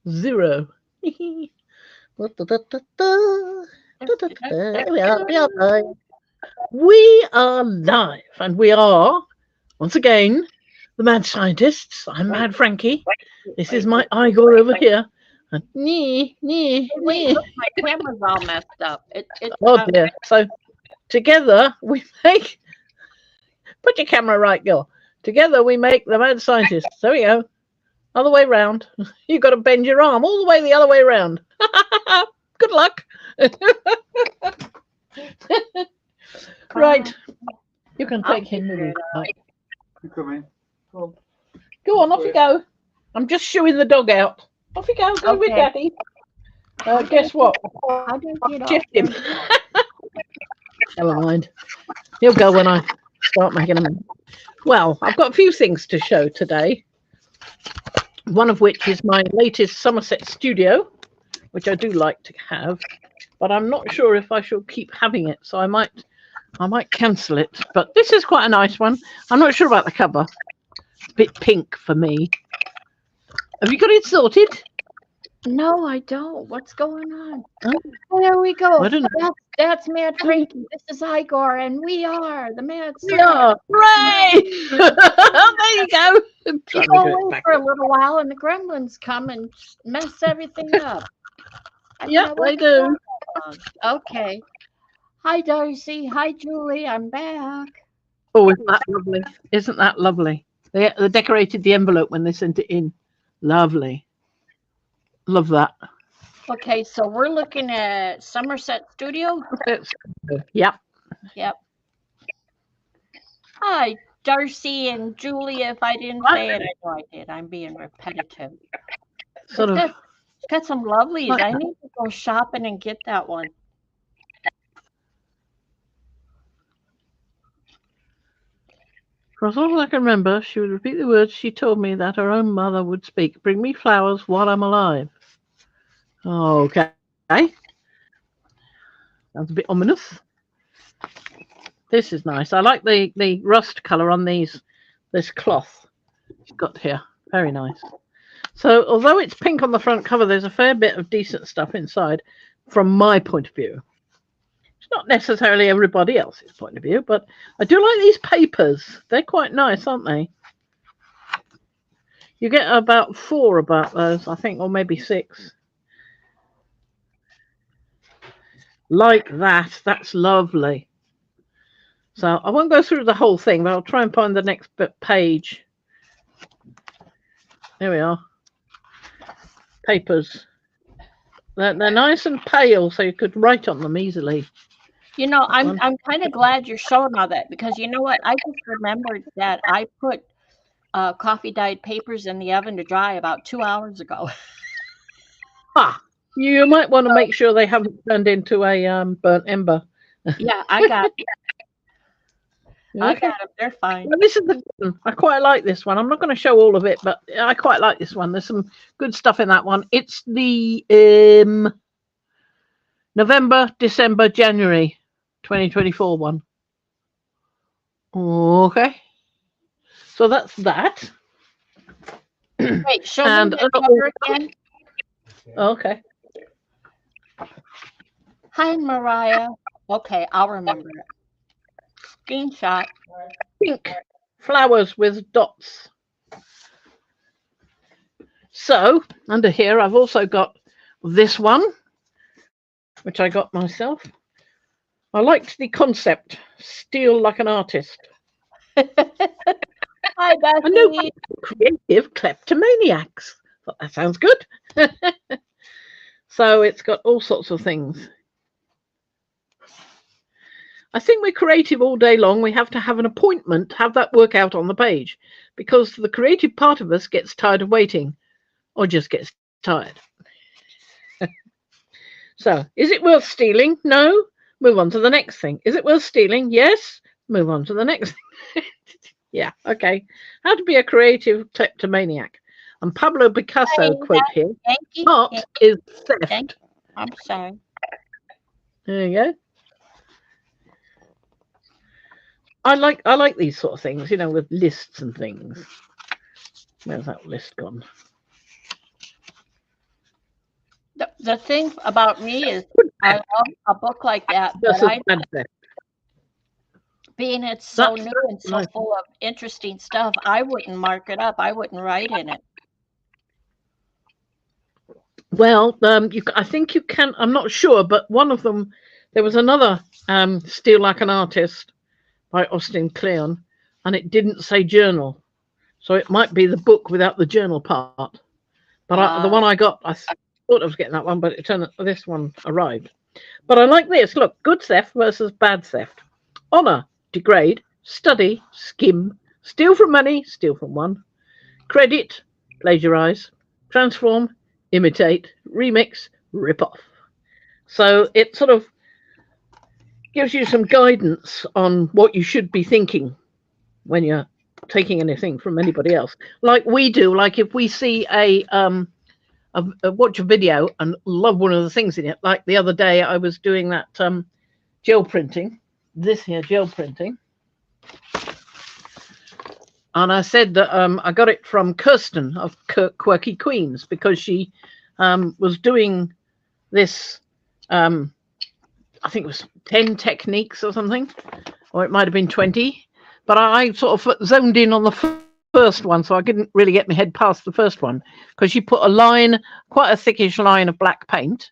0. Here we are. We are live. We are live, and we are once again the Mad Scientists. I'm Wait, Mad Frankie. wait, This is wait, my Igor over here. And wait, look, my camera's all messed up. Oh dear. So together we make. Put your camera right, girl. Together we make the Mad Scientists. There we go. Other way round. You've got to bend your arm all the way the other way round. Good luck. Right. You can take him with you. You coming? Go on, off you go. I'm just shooing the dog out. Off you go. Go with Okay. Daddy. Guess what? How do you get Shift him. off? Never mind. He'll go when I start making him. Well, I've got a few things to show today. One of which is my latest Somerset studio, which I do like to have, but I'm not sure if I shall keep having it, so I might cancel it. But this is quite a nice one. I'm not sure about the cover. A bit pink for me. Have you got it sorted? No, I don't. What's going on? Oh, There we go. I don't know. That's Mad Frankie. This is Igor, and we are the Mad Yeah, hooray! There you go. You go away for a little while, and the gremlins come and mess everything up. Yeah, they do. Okay. Hi, Darcy. Hi, Julie. I'm back. Oh, isn't that lovely? Isn't that lovely? They decorated the envelope when they sent it in. Lovely. Love that. Okay, so we're looking at Somerset Studio. Yep. Yep. Hi, Darcy and Julie. If I didn't say it, I know I did. I'm being repetitive. Sort of. It's got some lovelies. Like I need to go shopping and get that one. For as long as I can remember, she would repeat the words she told me that her own mother would speak. Bring me flowers while I'm alive. Okay. Sounds a bit ominous. This is nice. I like the rust colour on this cloth she's got here. Very nice. So although it's pink on the front cover, there's a fair bit of decent stuff inside from my point of view. It's not necessarily everybody else's point of view, but I do like these papers. They're quite nice, aren't they? You get about 4 about those, I think, or maybe 6. Like that. That's lovely. So I won't go through the whole thing, but I'll try and find the next page. There we are. Papers. They're nice and pale, so you could write on them easily. You know, I'm kind of glad you're showing all that, because you know what? I just remembered that I put coffee dyed papers in the oven to dry about 2 hours ago. You might want to make sure they haven't turned into a burnt ember. Yeah, I got it. Okay. I got them. They're fine. Well, this is the good one. I quite like this one. I'm not going to show all of it, but I quite like this one. There's some good stuff in that one. It's the November, December, January 2024 one. Okay. So that's that. Wait, show me the cover again. Okay. Hi, Mariah. Okay, I'll remember it. Screenshot. Pink flowers with dots. So under here, I've also got this one, which I got myself. I liked the concept, steal like an artist. Hi, Bethany. I know creative kleptomaniacs. Thought that sounds good. So it's got all sorts of things. I think we're creative all day long. We have to have an appointment, have that work out on the page, because the creative part of us gets tired of waiting, or just gets tired. So, is it worth stealing? No. Move on to the next thing. Is it worth stealing? Yes. Move on to the next thing. Yeah, okay. How to be a creative kleptomaniac. And Pablo Picasso quote here: art is theft. I'm sorry. There you go. I like these sort of things, you know, with lists and things. Where's that list gone? the thing about me is I love a book like that, but Versus bad theft. being it's so That's new and so nice. full of interesting stuff, I wouldn't mark it up. I wouldn't write in it. Well, I think you can. I'm not sure, but one of them, there was another Steal Like an Artist by Austin Kleon, and it didn't say journal, so it might be the book without the journal part. But the one I got, I thought I was getting that one, but it turned out this one arrived. But I like this. Look, good theft versus bad theft. Honor, degrade, study, skim, steal from many, steal from one, credit, plagiarize, transform, imitate, remix, rip off. So it sort of gives you some guidance on what you should be thinking when you're taking anything from anybody else, like we do. Like if we see watch a video and love one of the things in it, like the other day I was doing that gel printing, this here gel printing, and I said that I got it from Kirsten of Quirky Queens, because she was doing this, I think it was 10 techniques or something, or it might have been 20, but I sort of zoned in on the first one, so I didn't really get my head past the first one, because she put a line, quite a thickish line of black paint,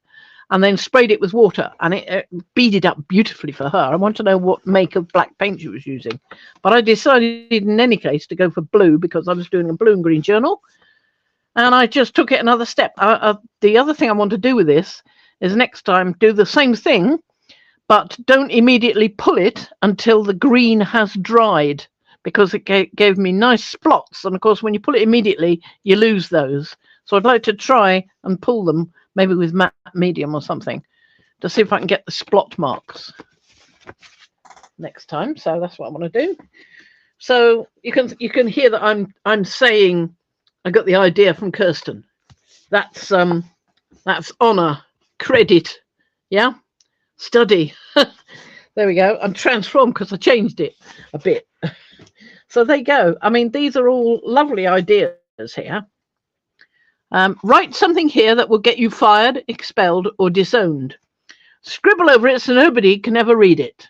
and then sprayed it with water, and it beaded up beautifully for her. I want to know what make of black paint she was using, but I decided in any case to go for blue, because I was doing a blue and green journal, and I just took it another step. The other thing I want to do with this is next time do the same thing, but don't immediately pull it until the green has dried, because it gave me nice splots, and of course when you pull it immediately you lose those. So I'd like to try and pull them maybe with matte medium or something to see if I can get the splot marks next time. So that's what I want to do. So you can hear that I'm saying I got the idea from Kirsten. That's honor, credit, yeah, study. There we go. I'm transformed because I changed it a bit. So there you go. I mean, these are all lovely ideas here. Write something here that will get you fired, expelled, or disowned. Scribble over it so nobody can ever read it.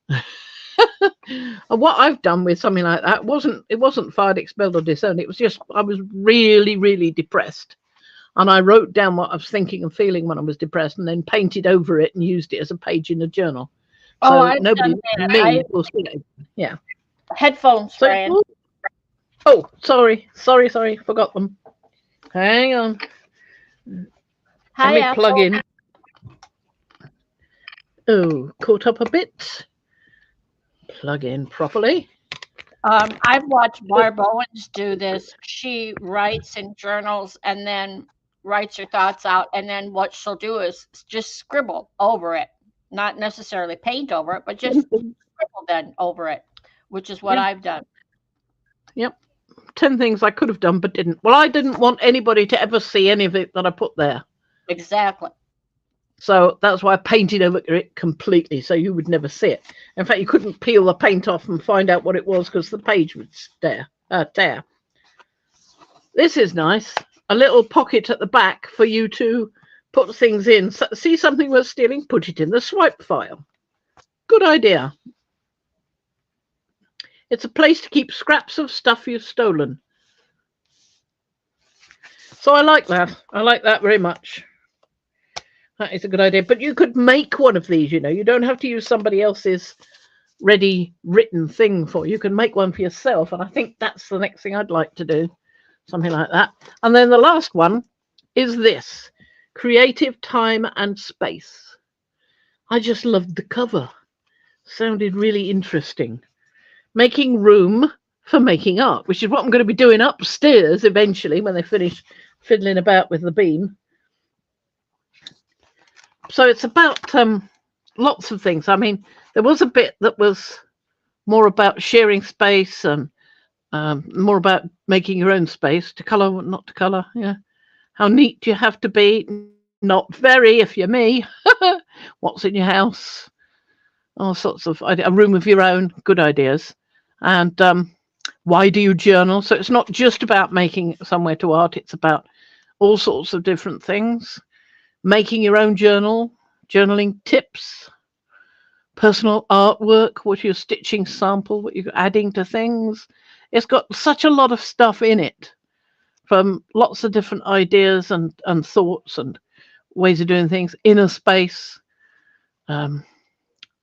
And what I've done with something like that wasn't fired, expelled, or disowned. It was just I was really, really depressed, and I wrote down what I was thinking and feeling when I was depressed, and then painted over it and used it as a page in a journal. So nobody will see it. Yeah. Headphones, Fran. Oh, sorry, forgot them. Hang on. Hi, Let me plug in. Oh, caught up a bit. Plug in properly. I've watched Barb Owens do this. She writes in journals and then writes her thoughts out, and then what she'll do is just scribble over it, not necessarily paint over it, but just scribble then over it, which is what I've done. Yep. 10 things I could have done but didn't. Well, I didn't want anybody to ever see any of it that I put there. Exactly. So that's why I painted over it completely, so you would never see it. In fact, you couldn't peel the paint off and find out what it was, because the page would tear. This is nice. A little pocket at the back for you to put things in. So, see something worth stealing? Put it in the swipe file. Good idea. It's a place to keep scraps of stuff you've stolen. So I like that. I like that very much. That is a good idea. But you could make one of these, you know. You don't have to use somebody else's ready written thing for you. You can make one for yourself. And I think that's the next thing I'd like to do. Something like that. And then the last one is this. Creative time and space. I just loved the cover. Sounded really interesting. Making room for making art, which is what I'm going to be doing upstairs eventually when they finish fiddling about with the beam. So it's about lots of things. I mean, there was a bit that was more about sharing space and more about making your own space, to colour, not to colour. Yeah. How neat do you have to be? Not very, if you're me. What's in your house? All sorts of ideas. A room of your own. Good ideas. And why do you journal? So it's not just about making somewhere to art. It's about all sorts of different things. making your own journal, journaling tips, personal artwork, what you're stitching sample, what you're adding to things. It's got such a lot of stuff in it from lots of different ideas and thoughts and ways of doing things. Inner space, um,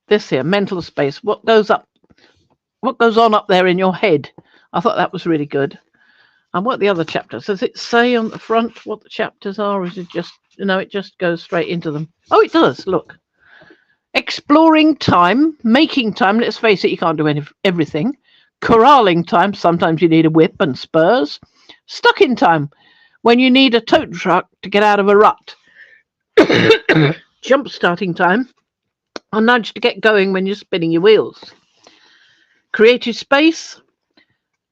this here, mental space. What goes on up there in your head? I thought that was really good. And what the other chapters? Does it say on the front what the chapters are, or is it just it just goes straight into them? Oh, it does. Look. Exploring time, making time, let's face it, you can't do everything. Corralling time, sometimes you need a whip and spurs. Stuck in time, when you need a tow truck to get out of a rut. Jump starting time, a nudge to get going when you're spinning your wheels. Creative space,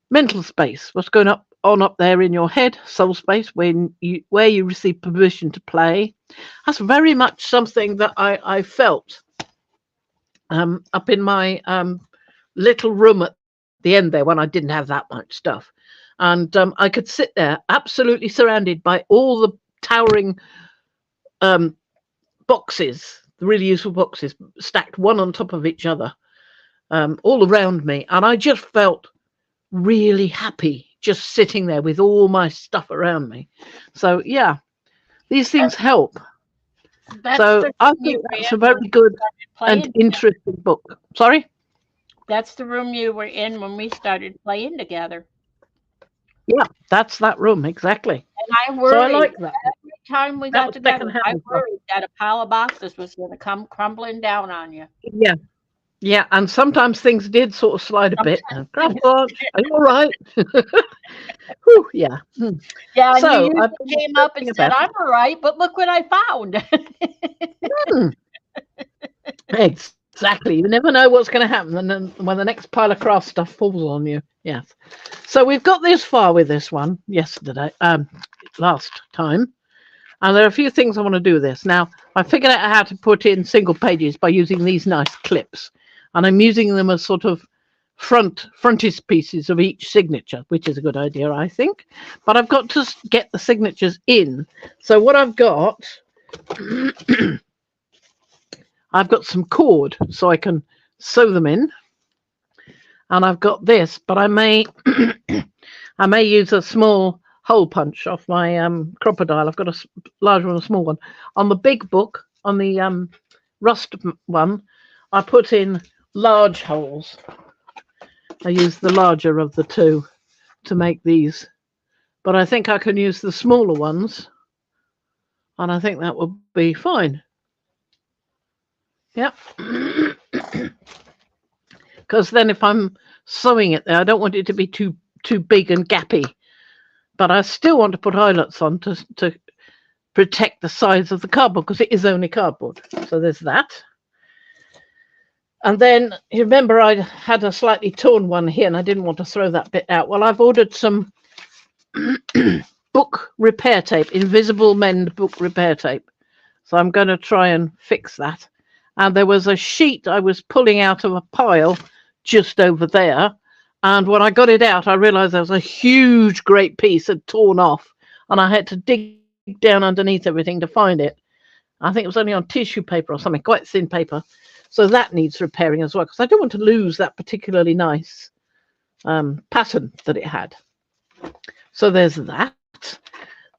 mental space, what's going on up there in your head. Soul space, where you receive permission to play. That's very much something that I felt up in my little room at the end there when I didn't have that much stuff. And I could sit there absolutely surrounded by all the towering boxes, the really useful boxes, stacked one on top of each other, all around me. And I just felt really happy just sitting there with all my stuff around me. So, yeah, these things help. So I think that's a very good and interesting book. Sorry? That's the room you were in when we started playing together. Yeah, that's that room, exactly. And I So I worried like that. every time we got together, I worried that a pile of boxes was going to come crumbling down on you. Yeah. Yeah, and sometimes things did sort of slide a bit. Grab lunch. Are you all right? Whew, yeah. Yeah, so you came up and said, I'm all right, but look what I found. Exactly. You never know what's going to happen and then when the next pile of craft stuff falls on you. Yes. So we've got this far with this one last time. And there are a few things I want to do with this. Now, I figured out how to put in single pages by using these nice clips. And I'm using them as sort of frontispieces of each signature, which is a good idea, I think. But I've got to get the signatures in. So what I've got, I've got some cord so I can sew them in. And I've got this, but I may use a small hole punch off my crocodile. I've got a large one, a small one. On the big book, on the rust one, I put in large holes. I use the larger of the two to make these, but I think I can use the smaller ones, and I think that will be fine. Yep. Because then if I'm sewing it there, I don't want it to be too big and gappy, but I still want to put eyelets on to protect the sides of the cardboard because it is only cardboard. So there's that. And then you remember I had a slightly torn one here and I didn't want to throw that bit out. Well, I've ordered some book repair tape, invisible mend book repair tape. So I'm going to try and fix that. And there was a sheet I was pulling out of a pile just over there. And when I got it out, I realized there was a huge, great piece had torn off. And I had to dig down underneath everything to find it. I think it was only on tissue paper or something, quite thin paper. So that needs repairing as well, because I don't want to lose that particularly nice pattern that it had. So there's that.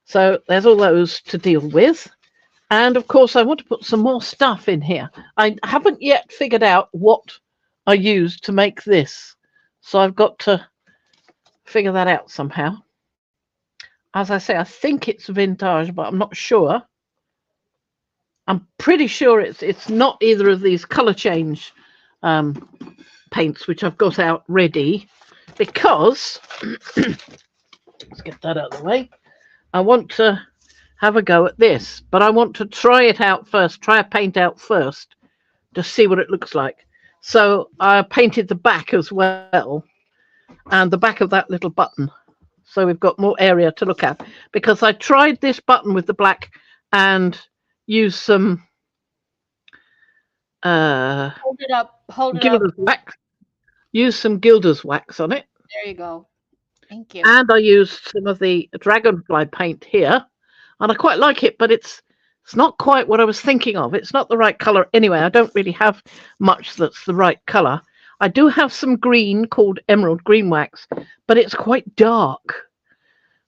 So there's all those to deal with. And of course, I want to put some more stuff in here. I haven't yet figured out what I used to make this. So I've got to figure that out somehow. As I say, I think it's vintage, but I'm not sure. I'm pretty sure it's not either of these colour change paints, which I've got out ready, because, let's get that out of the way, I want to have a go at this, but I want to try it out first, try a paint out first to see what it looks like. So I painted the back as well, and the back of that little button. So we've got more area to look at, because I tried this button with the black and use some hold it up. Gilder's wax. Use some Gilder's wax on it. There you go. Thank you. And I used some of the dragonfly paint here, and I quite like it, but it's It's not quite what I was thinking of. It's not the right color anyway. I don't really have much that's the right color. I do have some green called emerald green wax, but it's quite dark.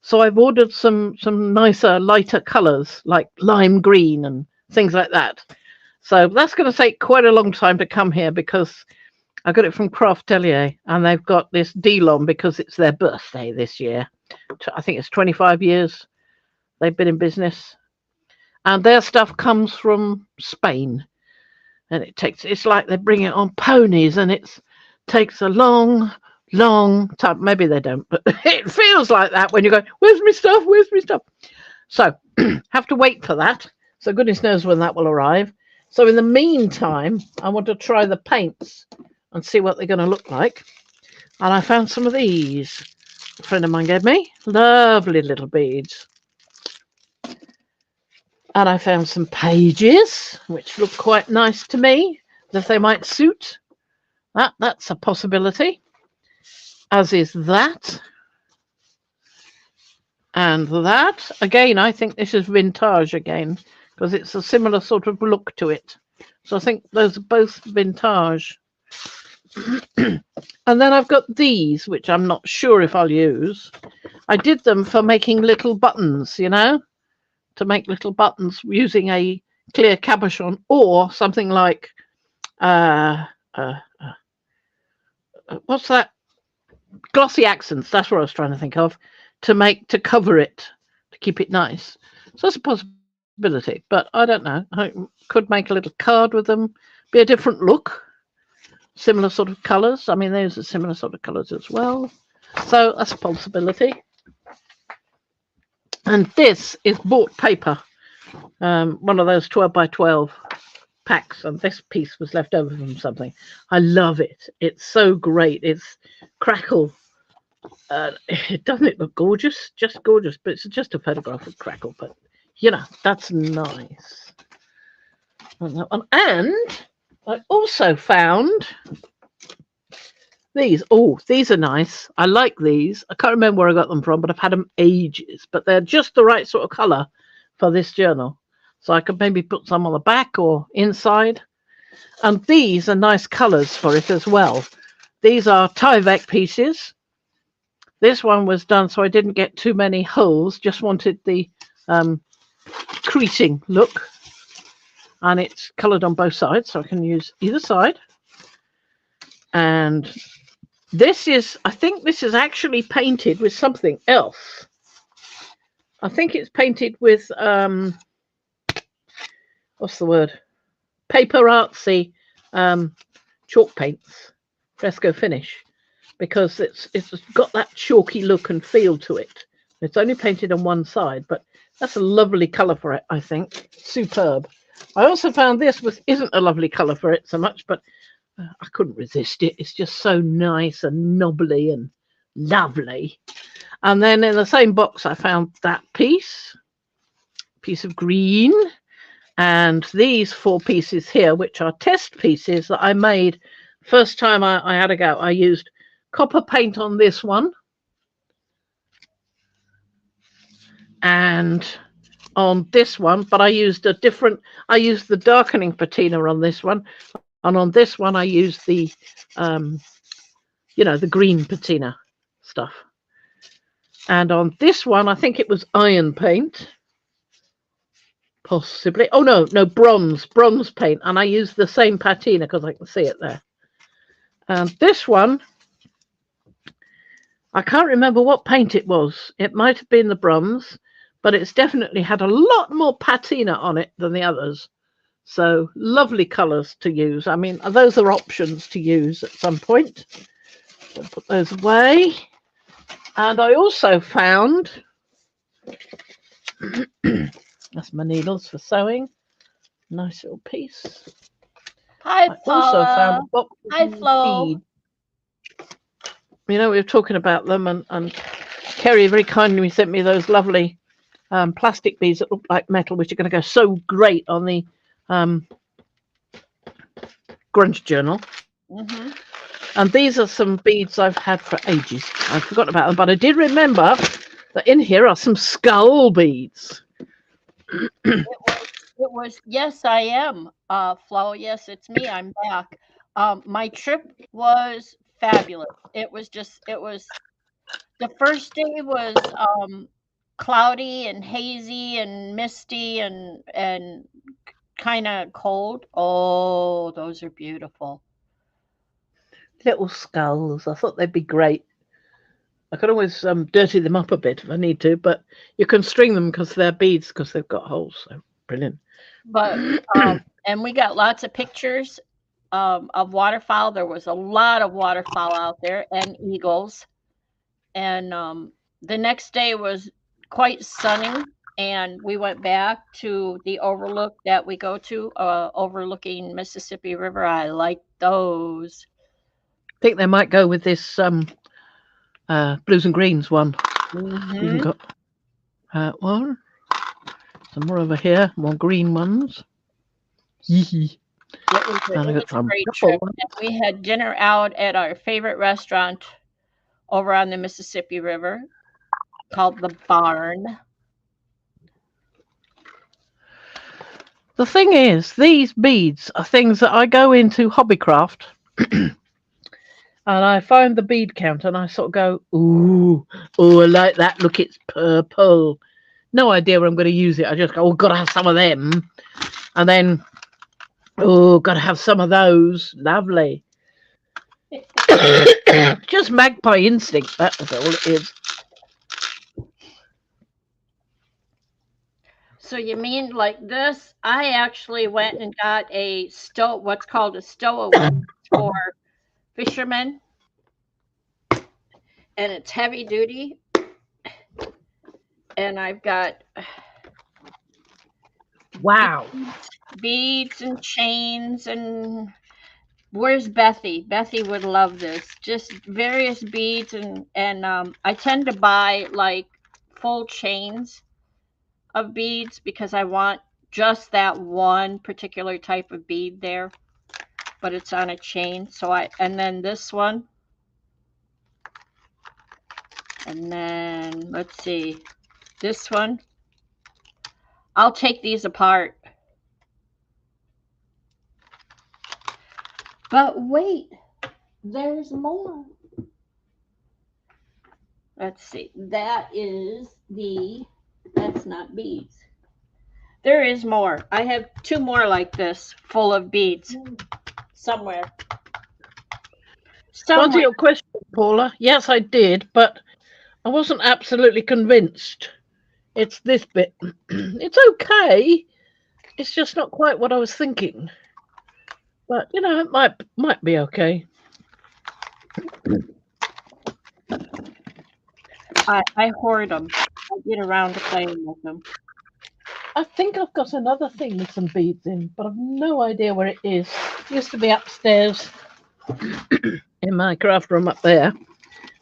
So I've ordered some nicer, lighter colors like lime green and things like that. So that's going to take quite a long time to come here because I got it from Craftelier and they've got this deal on because it's their birthday this year. I think it's 25 years they've been in business. And their stuff comes from Spain. And it's like they bring it on ponies and it takes a long time. Maybe they don't, but it feels like that when you go, where's my stuff? Where's my stuff? So have to wait for that. So goodness knows when that will arrive. So in the meantime, I want to try the paints and see what they're going to look like. And I found some of these. A friend of mine gave me lovely little beads. And I found some pages, which look quite nice to me, that they might suit. That's a possibility, as is that. And that. Again, I think this is vintage again, because it's a similar sort of look to it. So I think those are both vintage. And then I've got these, which I'm not sure if I'll use. I did them for making little buttons, you know, to make little buttons using a clear cabochon or something like what's that? Glossy accents. That's what I was trying to think of to cover it, to keep it nice. So that's a possibility, but I don't know. I could make a little card with them, be a different look, similar sort of colours. I mean, those are similar sort of colours as well. So that's a possibility. And this is bought paper, one of those 12 by 12 packs. And this piece was left over from something. I love it. It's so great. It's crackle. It doesn't look gorgeous, just gorgeous, but it's just a photograph of crackle. But, you know, that's nice. And I also found these. Oh, these are nice. I like these. I can't remember where I got them from, but I've had them ages. But they're just the right sort of colour for this journal. So I could maybe put some on the back or inside. And these are nice colours for it as well. These are Tyvek pieces. This one was done so I didn't get too many holes. Just wanted the creasing look. And it's coloured on both sides, so I can use either side. And this is, I think this is actually painted with something else. I think it's painted with, what's the word? Paper artsy chalk paints, fresco finish, because it's got that chalky look and feel to it. It's only painted on one side, but that's a lovely colour for it, I think. Superb. I also found this isn't a lovely colour for it so much, but I couldn't resist it. It's just so nice and knobbly and lovely. And then in the same box, I found that piece of green, and these 4 pieces here, which are test pieces that I made first time I had a go. I used copper paint on this one, and on this one, but I used the darkening patina on this one, and on this one I used the the green patina stuff. And on this one I think it was iron paint, possibly. Oh no, bronze paint, and I used the same patina because I can see it there. And this one, I can't remember what paint it was. It might have been the bronze, but it's definitely had a lot more patina on it than the others. So lovely colours to use. I mean, those are options to use at some point. So put those away. And I also found, that's my needles for sewing. Nice little piece. Hi, I also found a box of Hi, Flo. beads. You know, we were talking about them, and Kerry very kindly sent me those lovely plastic beads that look like metal, which are going to go so great on the grunge journal. Mm-hmm. And these are some beads I've had for ages. I forgot about them, but I did remember that in here are some skull beads. It Yes, I am, Flo. Yes, it's me. I'm back. My trip was fabulous. It was the first day was cloudy and hazy and misty and kind of cold. Oh, those are beautiful. Little skulls. I thought they'd be great. I could always dirty them up a bit if I need to, but you can string them because they're beads because they've got holes. So brilliant. But and we got lots of pictures of waterfowl. There was a lot of waterfowl out there and eagles. And the next day was quite sunny. And we went back to the overlook that we go to, overlooking Mississippi River. I like those. I think they might go with this blues and greens one. We even Hmm. got one. Some more over here. More green ones. Yee. And I It got was a some great purple trip. ones. And we had dinner out at our favorite restaurant over on the Mississippi River called The Barn. The thing is, these beads are things that I go into Hobbycraft and I find the bead count and I sort of go, ooh, oh, I like that. Look, it's purple. No idea where I'm going to use it. I just go, oh, got to have some of them. And then, oh, got to have some of those. Lovely. Just magpie instinct. That is all it is. So you mean like this? I actually went and got what's called a stowaway for fishermen, and it's heavy duty. And I've got Wow. beads and chains and where's Bethy? Bethy would love this. Just various beads and I tend to buy like full chains of beads because I want just that one particular type of bead there, but it's on a chain. And then this one, and then let's see, this one. I'll take these apart. But wait, there's more. Let's see. That's not beads. There is more. I have two more like this, full of beads. Somewhere. To answer Somewhere. your question, Paula, yes, I did, but I wasn't absolutely convinced. It's this bit. It's okay. It's just not quite what I was thinking. But it might be okay. I hoard them. I get around to playing with them. I think I've got another thing with some beads in, but I've no idea where it is. It used to be upstairs in my craft room up there,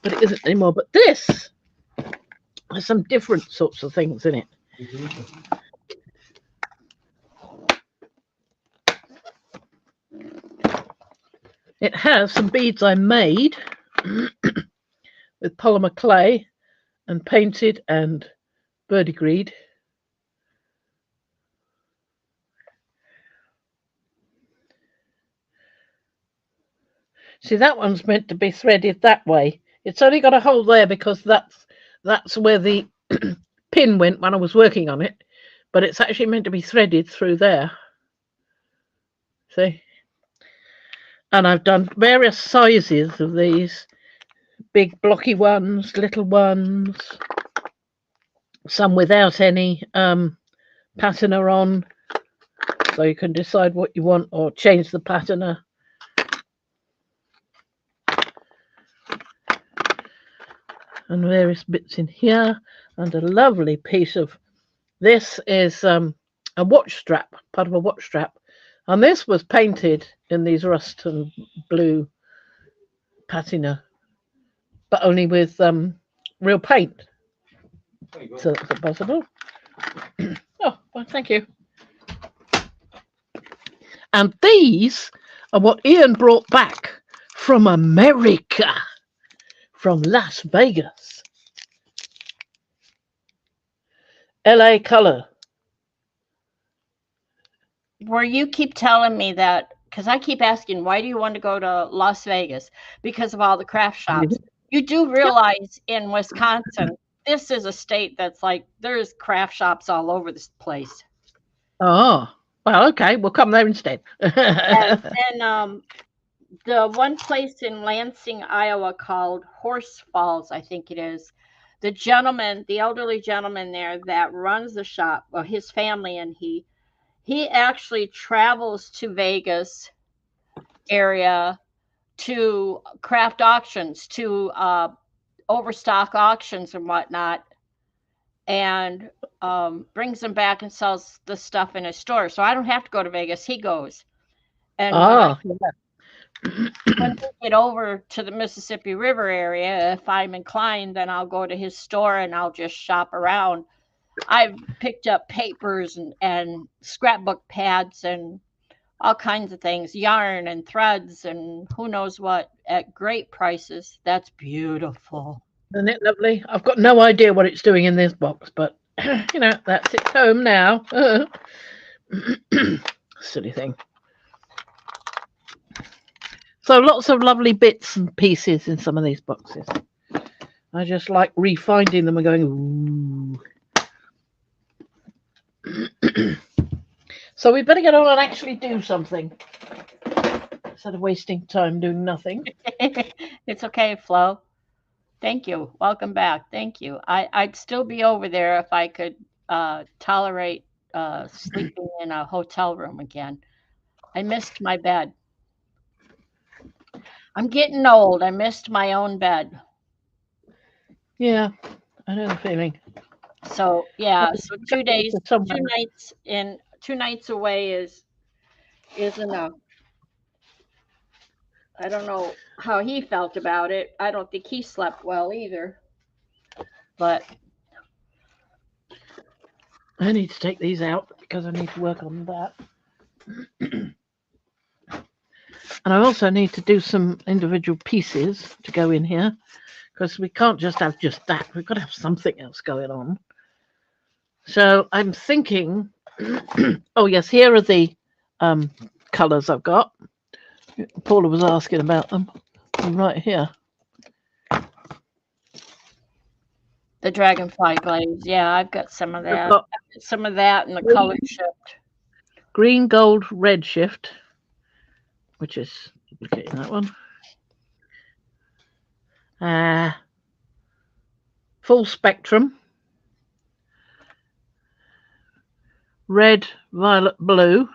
but it isn't anymore. But this has some different sorts of things in it. It has some beads I made with polymer clay and painted and verdigreed. See, that one's meant to be threaded that way. It's only got a hole there because that's where the pin went when I was working on it, but it's actually meant to be threaded through there. See? And I've done various sizes of these, big blocky ones, little ones, some without any patina on, so you can decide what you want or change the patina. And various bits in here, and a lovely piece of this is a watch strap, part of a watch strap, and this was painted in these rust and blue patina, but only with real paint. So that's possible. Oh, well, thank you. And these are what Ian brought back from America, from Las Vegas. LA color. where you keep telling me that, because I keep asking, why do you want to go to Las Vegas? Because of all the craft shops. You do Yep. realize in Wisconsin, this is a state that's like there's craft shops all over this place. Oh, well, okay. We'll come there instead. And the one place in Lansing, Iowa called Horse Falls, I think it is. The gentleman, the elderly gentleman there that runs the shop, well, his family and he actually travels to Vegas area to craft auctions, to overstock auctions and whatnot, and brings them back and sells the stuff in his store. So I don't have to go to Vegas. He goes. And Oh, yeah. when we get over to the Mississippi River area, if I'm inclined, then I'll go to his store and I'll just shop around. I've picked up papers and scrapbook pads and all kinds of things, yarn and threads and who knows what at great prices. That's beautiful. Isn't it lovely? I've got no idea what it's doing in this box, but that's its home now. Silly thing. So lots of lovely bits and pieces in some of these boxes. I just like refinding them and going, ooh. So we better get on and actually do something instead of wasting time doing nothing. It's okay, Flo. Thank you. Welcome back. Thank you. I'd still be over there if I could tolerate sleeping in a hotel room again. I missed my bed. I'm getting old. I missed my own bed. Yeah, I know the feeling. So yeah, so 2 days, Somewhere. 2 nights in, 2 nights away is enough. I don't know how he felt about it. I don't think he slept well either. But I need to take these out because I need to work on that. And I also need to do some individual pieces to go in here because we can't just have just that. We've got to have something else going on. So I'm thinking, oh yes, here are the colours I've got. Paula was asking about them. Right here. the dragonfly glaze, yeah, I've got some of I've that. got Some of that and the green, color shift. green, gold, red shift, which is duplicating that one. Full spectrum. Red, violet, blue.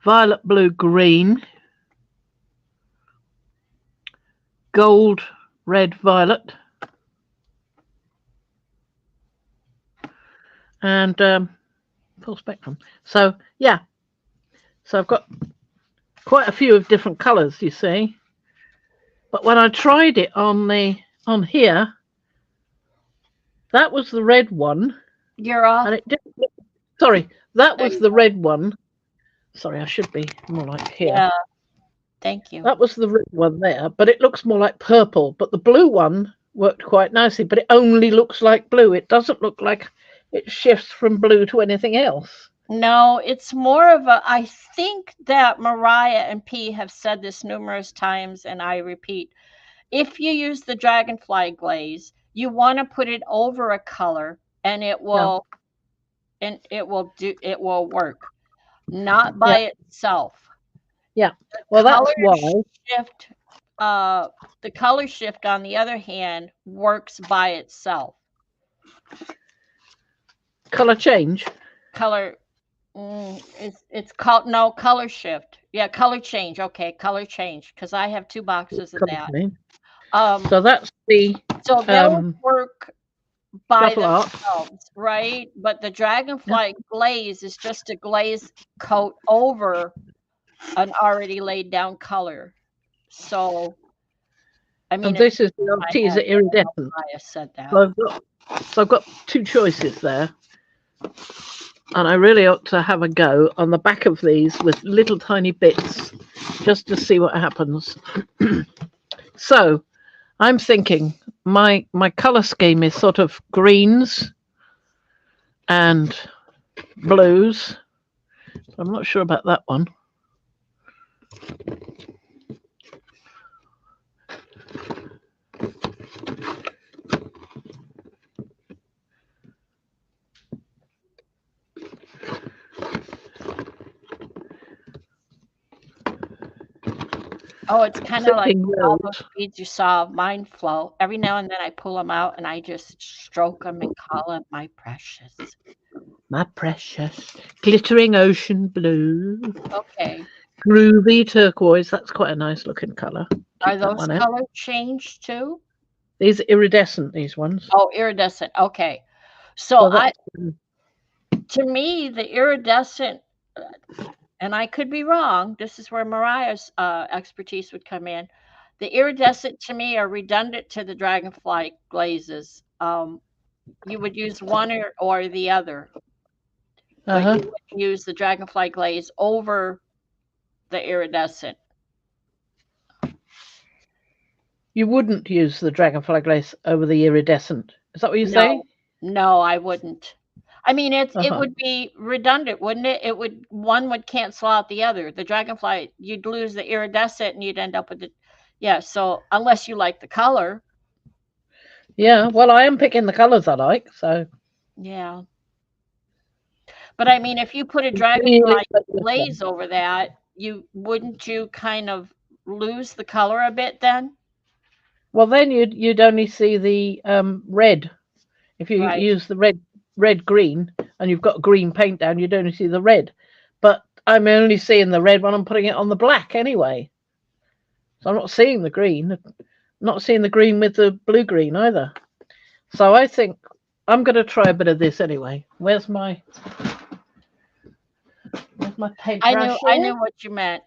Violet, blue, green. Gold, red, violet. And full spectrum. So, yeah. So I've got quite a few of different colours, you see. But when I tried it on here, that was the red one. You're off. And it didn't look, sorry, that There was you the go. red one. Sorry, I should be more like here. Yeah, thank you. That was the red one there, but it looks more like purple. But the blue one worked quite nicely, but it only looks like blue. It doesn't look like it shifts from blue to anything else. No, it's more of a, I think that Mariah and P have said this numerous times, and I repeat, if you use the dragonfly glaze, you want to put it over a color and it Yeah, will work, not by yeah, itself. yeah. Well, that's Color why. shift, the color shift on the other hand works by itself. Color change. Color, it's called, no, color shift. Yeah, color change. Okay, color change, because I have 2 boxes of Color that. change. Um, So that's the so they'll work by shuffle art. themselves, right? But the dragonfly glaze is just a glaze coat over an already laid down color. So, I mean, And this is the my Artesa head, iridescent. Mariah said that. So I've got 2 choices there. And I really ought to have a go on the back of these with little tiny bits just to see what happens. So I'm thinking my colour scheme is sort of greens and blues I'm not sure about that one. Oh, it's kind of like Thinking all those rose. beads you saw of mine flow. Every now and then I pull them out and I just stroke them and call them my precious. My precious. Glittering ocean blue. Okay. Groovy turquoise. That's quite a nice looking colour. Are Keep that those one out. colors changed too? These are iridescent, these ones. Oh, iridescent. Okay. So So that's to me, the iridescent, and I could be wrong. This is where Mariah's expertise would come in. The iridescent to me are redundant to the dragonfly glazes. You would use one or the other, but uh-huh. you would use the dragonfly glaze over the iridescent. You wouldn't use the dragonfly glaze over the iridescent. Is that what you're saying? No, no, I wouldn't. I mean, it Uh-huh. would be redundant, wouldn't it? It would one would cancel out the other. The dragonfly, you'd lose the iridescent, and you'd end up with the yeah. So unless you like the color, Yeah, well, I am picking the colours I like, so yeah. But I mean, if you put a really dragonfly put this one. glaze over that, you wouldn't you kind of lose the color a bit then? Well, then you'd only see the red. If you Right. use the red green and you've got green paint down, you'd only see the red. But I'm only seeing the red when I'm putting it on the black anyway. So I'm not seeing the green. Not seeing the green with the blue green either. So I think I'm going to try a bit of this anyway. Where's my paintbrush I here? knew what you meant.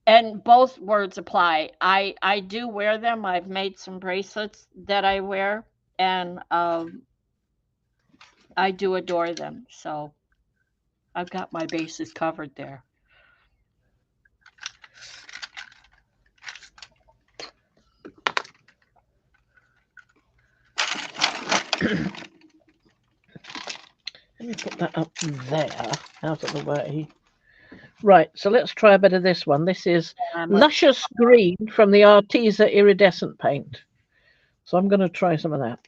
And both words apply. I do wear them. I've made some bracelets that I wear, and I do adore them. So I've got my bases covered there. Let me put that up there out of the way. Right, so let's try a bit of this one. This is Let's Luscious Green from the Arteza Iridescent Paint. So I'm going to try some of that.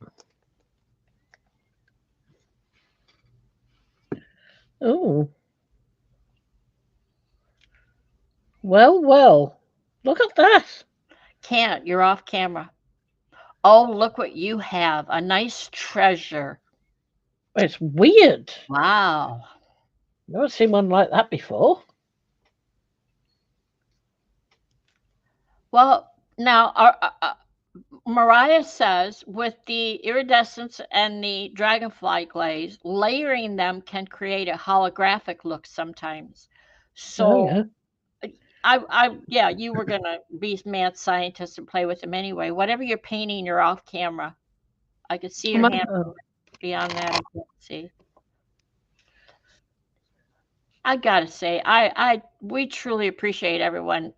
Oh, well. Look at that. can't. You're off camera. Oh, look what you have. A nice treasure. It's weird. Wow. Never seen one like that before. Well, now Mariah says with the iridescence and the dragonfly glaze, layering them can create a holographic look sometimes. Oh, So yeah. yeah, you were gonna be mad scientist and play with them anyway. Whatever you're painting, you're off camera. I could see your hand Oh, beyond that. I can't see. I gotta say, we truly appreciate everyone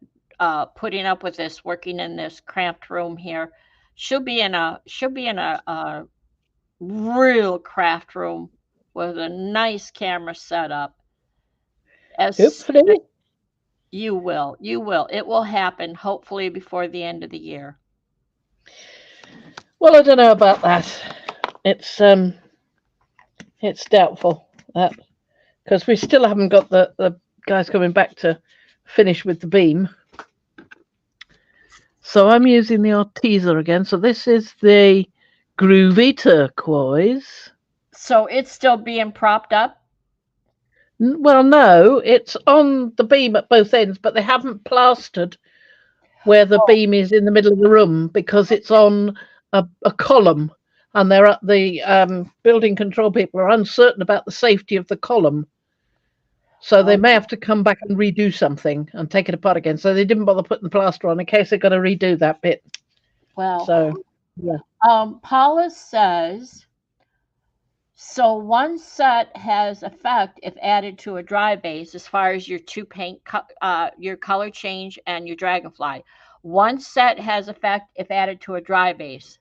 putting up with this, working in this cramped room here. She'll be in a real craft room with a nice camera setup. As hopefully. you will. It will happen hopefully before the end of the year. Well, I don't know about that. It's doubtful that because we still haven't got the guys coming back to finish with the beam. So I'm using the Arteza again. So this is the Groovy Turquoise. So it's still being propped up. Well, no, it's on the beam at both ends, but they haven't plastered where the Oh, beam is in the middle of the room because it's on a column, and they're at the building control people are uncertain about the safety of the column. So they oh, may have to come back and redo something and take it apart again. So they didn't bother putting the plaster on in case they've got to redo that bit. well, So yeah. Paula says so one set has effect if added to a dry base as far as your two paint, your color change and your dragonfly. One set has effect if added to a dry base.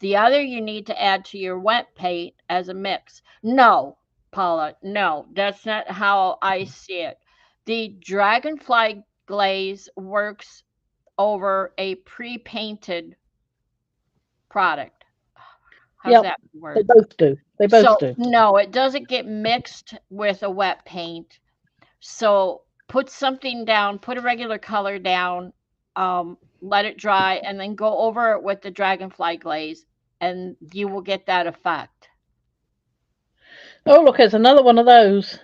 The other you need to add to your wet paint as a mix. No, Paula. No, that's not how I see it. The dragonfly glaze works over a pre-painted product. How's Yep, that they word? both do. They both So do. no, it doesn't get mixed with a wet paint. So put something down, put a regular color down, let it dry, and then go over it with the dragonfly glaze, and you will get that effect. Oh, look, there's another one of those.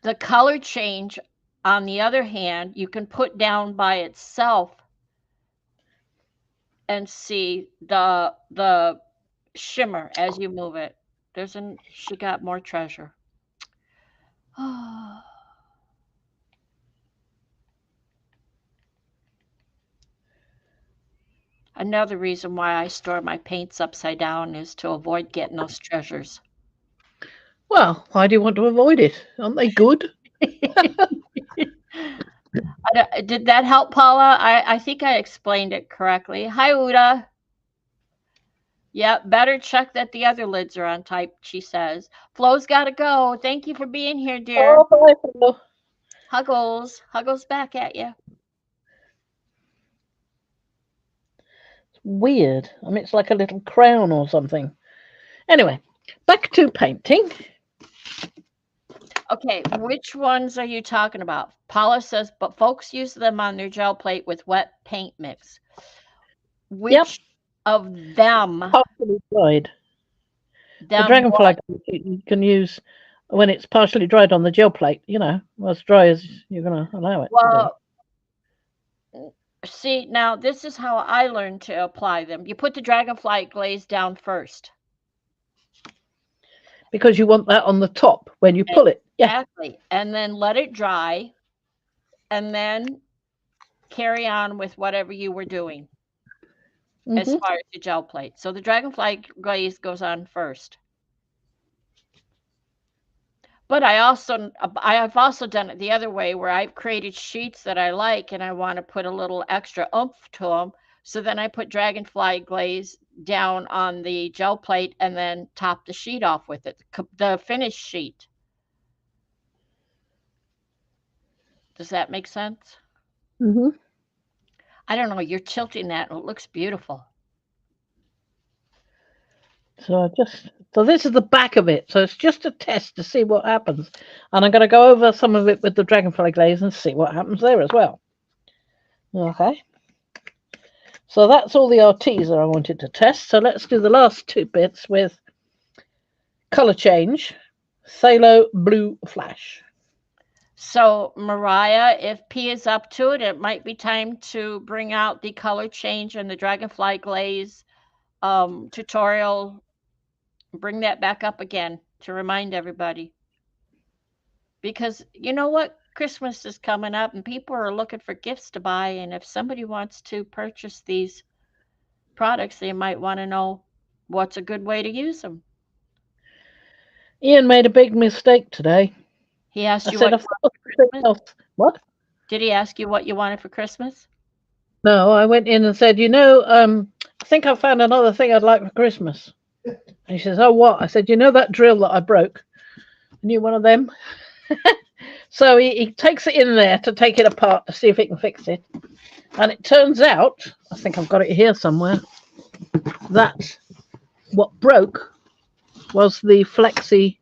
The color change, on the other hand, you can put down by itself and see the shimmer as you move it. She got more treasure. Another reason why I store my paints upside down is to avoid getting those treasures. Well, why do you want to avoid it? Aren't they good? Did that help, Paula? I think I explained it correctly. Hi, Uda. Yep, better check that the other lids are on tight, she says. Flo's got to go. Thank you for being here, dear. Oh, bye, Phil. Huggles. Huggles back at you. Weird. I mean, it's like a little crown or something. Anyway, back to painting. Okay, which ones are you talking about? Paula says, but folks use them on their gel plate with wet paint mix. Which of them? Partially dried. The Them dragonfly what? you can use when it's partially dried on the gel plate, as dry as you're going to allow it to be. Well, see, now this is how I learned to apply them. You put the dragonfly glaze down first. Because you want that on the top when you pull it. Yeah. Exactly. And then let it dry and then carry on with whatever you were doing as far as the gel plate. So the dragonfly glaze goes on first. But I've also done it the other way where I've created sheets that I like and I want to put a little extra oomph to them. So then I put dragonfly glaze down on the gel plate and then top the sheet off with it, the finished sheet. Does that make sense? I don't know. You're tilting that. It looks beautiful. So this is the back of it. So it's just a test to see what happens. And I'm going to go over some of it with the dragonfly glaze and see what happens there as well. Okay. So that's all the RTs that I wanted to test. So let's do the last two bits with color change. Phthalo Blue Flash. So, Mariah, if P is up to it, it might be time to bring out the color change and the dragonfly glaze tutorial. Bring that back up again to remind everybody. Because you know what? Christmas is coming up and people are looking for gifts to buy. And if somebody wants to purchase these products, they might want to know what's a good way to use them. Ian made a big mistake today. He asked you what you wanted for Christmas? What? Did he ask you what you wanted for Christmas? No, I went in and said, I think I found another thing I'd like for Christmas. And he says, oh, what? I said, that drill that I broke? I knew one of them. So he takes it in there to take it apart to see if he can fix it. And it turns out, I think I've got it here somewhere, that what broke was the flexi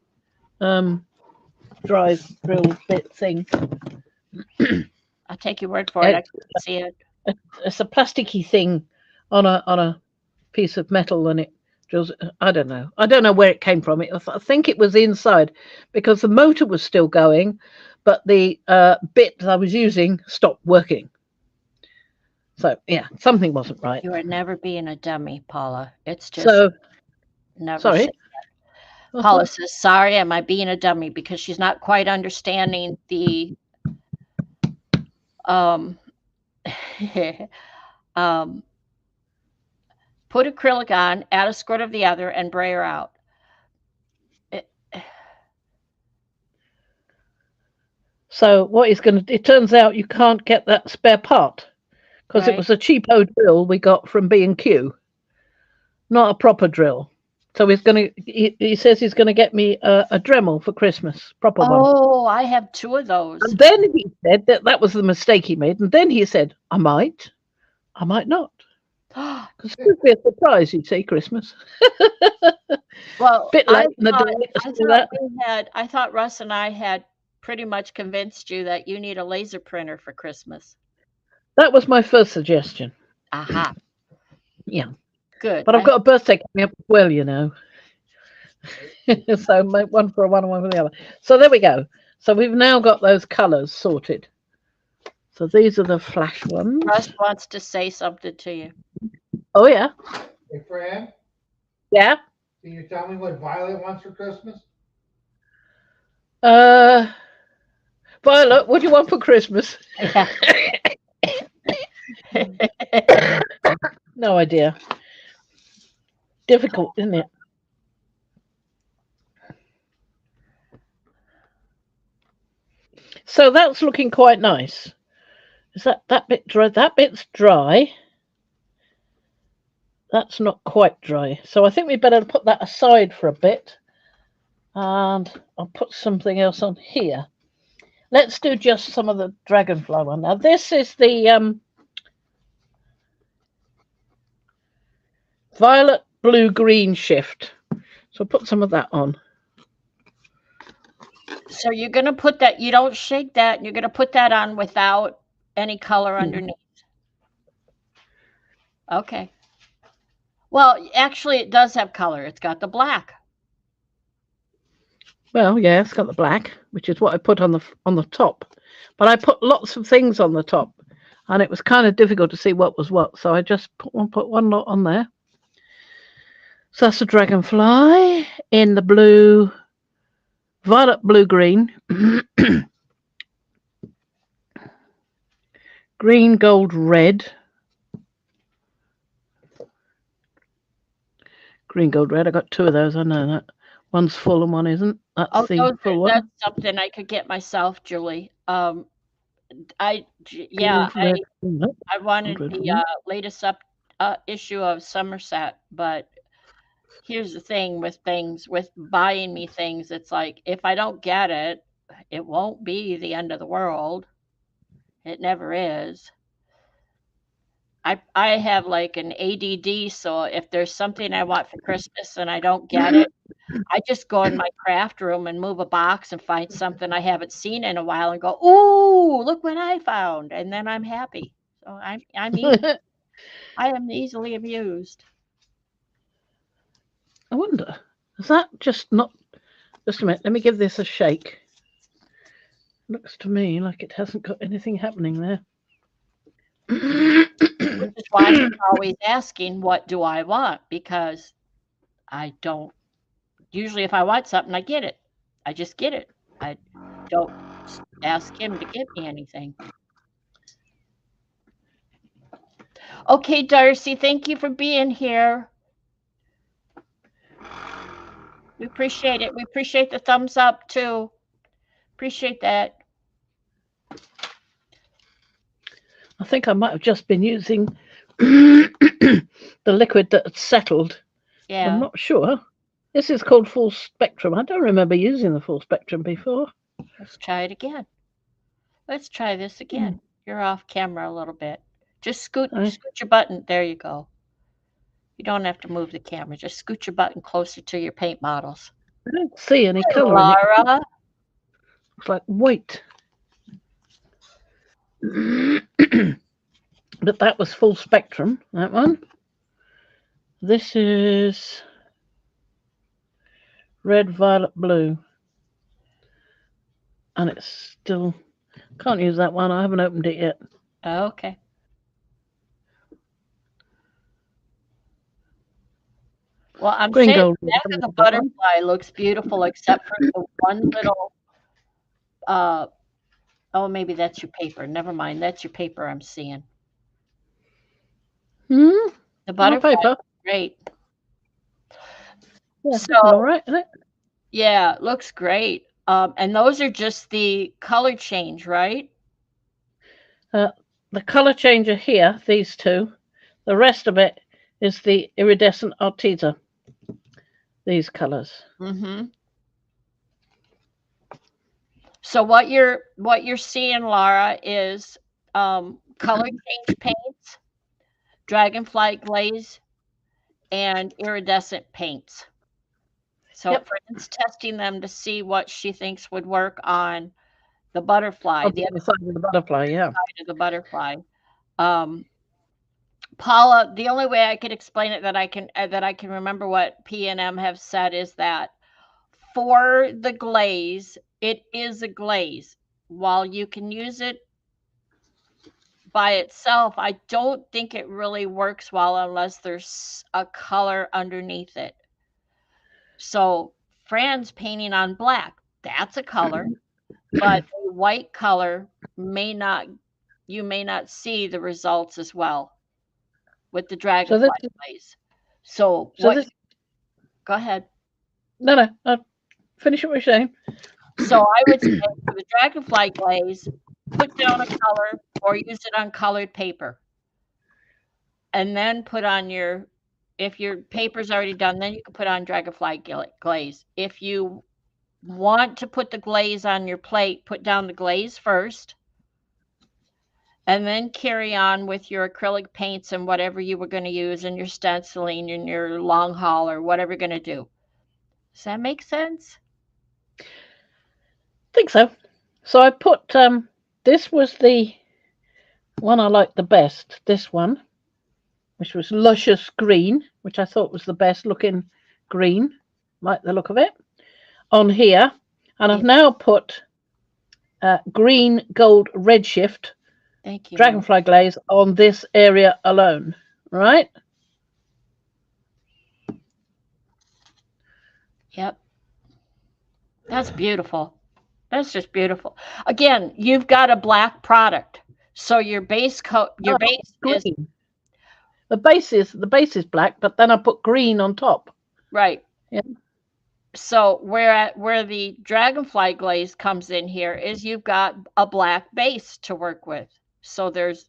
drive drill bit thing. I'll take your word for it. I can't see it. It's a plasticky thing on a piece of metal, and it drills. I don't know where it came from. I think it was inside because the motor was still going, but the bit that I was using stopped working. So yeah, something wasn't right. You are never being a dummy, Paula. It's just never. Sorry. Paula says, sorry, am I being a dummy? Because she's not quite understanding the put acrylic on, add a squirt of the other, and brayer out. So what is going to? It turns out you can't get that spare part because it was a cheapo drill we got from B&Q, not a proper drill. So he says he's gonna get me a Dremel for Christmas, proper one. Oh, I have two of those. And then he said that was the mistake he made. And then he said, I might not. Because it would be a surprise, you see, Christmas. Well, Bit I late in the thought day to I do thought that. I thought Russ and I had pretty much convinced you that you need a laser printer for Christmas. That was my first suggestion. Aha, Yeah. good. But I've got a birthday coming up as well, you know. So make one for one and one for the other. So there we go. So we've now got those colours sorted. So these are the flash ones. Russ wants to say something to you. Oh yeah. Hey, Fran, Yeah. can you tell me what Violet wants for Christmas? Uh Violet, what do you want for Christmas? Yeah. No idea. Difficult, isn't it? So that's looking quite nice. Is that bit dry? That bit's dry. That's not quite dry. So I think we better put that aside for a bit. And I'll put something else on here. Let's do just some of the dragonfly one. Now this is the violet, blue, green shift. So I'll put some of that on. So you're gonna put that. You don't shake that. You're gonna put that on without any color underneath. Okay. Well, actually, it does have color. It's got the black. Well, yeah, it's got the black, which is what I put on the top. But I put lots of things on the top, and it was kind of difficult to see what was what. So I just put one lot on there. So that's a dragonfly in the blue, violet, blue, green, green, gold, red. Green, gold, red. I got two of those. I know that. One's full and one isn't. That's the full one. That's something I could get myself, Julie. I wanted the latest issue of Somerset, but here's the thing with things, with buying me things. It's like if I don't get it, it won't be the end of the world. It never is. I have like an ADD, so if there's something I want for Christmas and I don't get it, I just go in my craft room and move a box and find something I haven't seen in a while and go, "Ooh, look what I found!" And then I'm happy. So I am easily amused. I wonder, is that just not? Just a minute. Let me give this a shake. Looks to me like it hasn't got anything happening there. Which is why I'm always asking, what do I want? Because I don't. Usually, if I want something, I get it. I just get it. I don't ask him to get me anything. Okay, Darcy, thank you for being here. We appreciate it. We appreciate the thumbs up, too. Appreciate that. I think I might have just been using the liquid that had settled. Yeah. I'm not sure. This is called full spectrum. I don't remember using the full spectrum before. Let's try it again. Let's try this again. You're off camera a little bit. Just scoot your button. There you go. You don't have to move the camera. Just scoot your button closer to your paint models. I don't see any color Laura. in it. Looks like white. But that was full spectrum, that one. This is red, violet, blue. And it's still, can't use that one. I haven't opened it yet. Okay. Well, I'm Green saying gold. the back of the butterfly looks beautiful, except for the one little, oh, maybe that's your paper. Never mind. That's your paper I'm seeing. The butterfly is great. Yeah, so, all right, isn't it? Yeah, it looks great. And those are just the color change, right? The color changer here, these two. The rest of it is the iridescent Arteza. these colors. Mm-hmm. So what you're seeing, Laura, is color change paints, dragonfly glaze, and iridescent paints. So Yep. Fran's testing them to see what she thinks would work on the butterfly, On the the other side of the butterfly, yeah. other side of the butterfly. Um, Paula, the only way I could explain it that I can remember what P and M have said is that for the glaze, it is a glaze. While you can use it by itself, I don't think it really works well unless there's a color underneath it. So Fran's painting on black. That's a color, but a white color may not, you may not see the results as well with the So dragonfly this, glaze. So so what, this, go ahead. no, finish what you're saying. So I would say for the dragonfly glaze, put down a color or use it on colored paper. And then put on your, if your paper's already done, then you can put on dragonfly glaze. If you want to put the glaze on your plate, put down the glaze first, and then carry on with your acrylic paints and whatever you were going to use and your stenciling and your long haul or whatever you're going to do. Does that make sense? I think so. So I put this was the one I liked the best. This one, which was luscious green, which I thought was the best looking green, like the look of it, on here. And I've now put green gold redshift Thank you. dragonfly glaze on this area alone, right? Yep. That's beautiful. That's just beautiful. Again, you've got a black product. So your base coat, your base is Green. The base is black, but then I put green on top. right. Yeah. So where the dragonfly glaze comes in here is you've got a black base to work with. So there's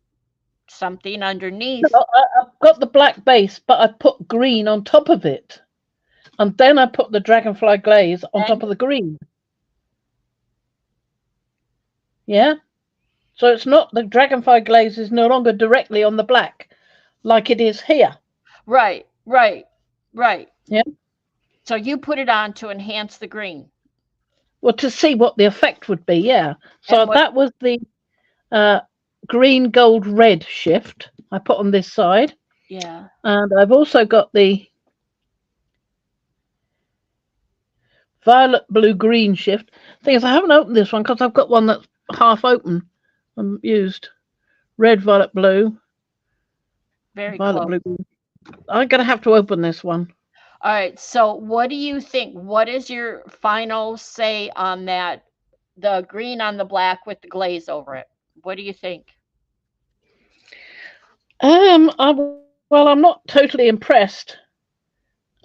something underneath. No, I've got the black base, but I put green on top of it. And then I put the dragonfly glaze on top of the green. Yeah? So it's not, the dragonfly glaze is no longer directly on the black like it is here. Right. Yeah. So you put it on to enhance the green. Well, to see what the effect would be, yeah. So that was the green, gold, red shift I put on this side. Yeah. And I've also got the violet, blue, green shift. Thing is, I haven't opened this one because I've got one that's half open and used. Red, violet, blue. Very Violet, close. blue. I'm going to have to open this one. All right. So what do you think? What is your final say on that? The green on the black with the glaze over it. What do you think? Well, I'm not totally impressed.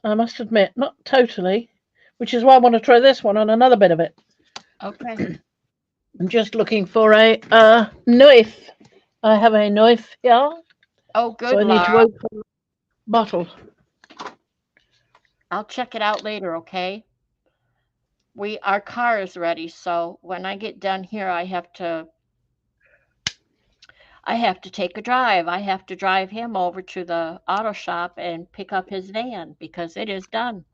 I must admit, not totally, which is why I want to try this one on another bit of it. Okay. I'm just looking for a knife. I have a knife here. Oh, good. So I need to open the bottle. I'll check it out later, okay? Our car is ready, so when I get done here, I have to take a drive. I have to drive him over to the auto shop and pick up his van because it is done.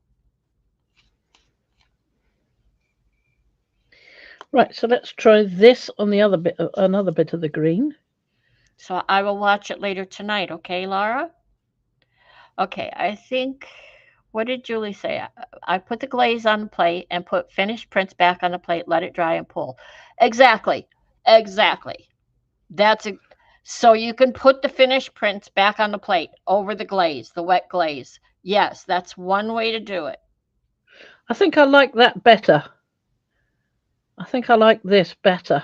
Right, so let's try this on the other bit, another bit of the green. So I will watch it later tonight, okay, Laura? Okay, I think, what did Julie say? I put the glaze on the plate and put finished prints back on the plate, let it dry and pull. Exactly. So you can put the finished prints back on the plate over the glaze, the wet glaze. Yes, that's one way to do it. I think I like that better. I think I like this better.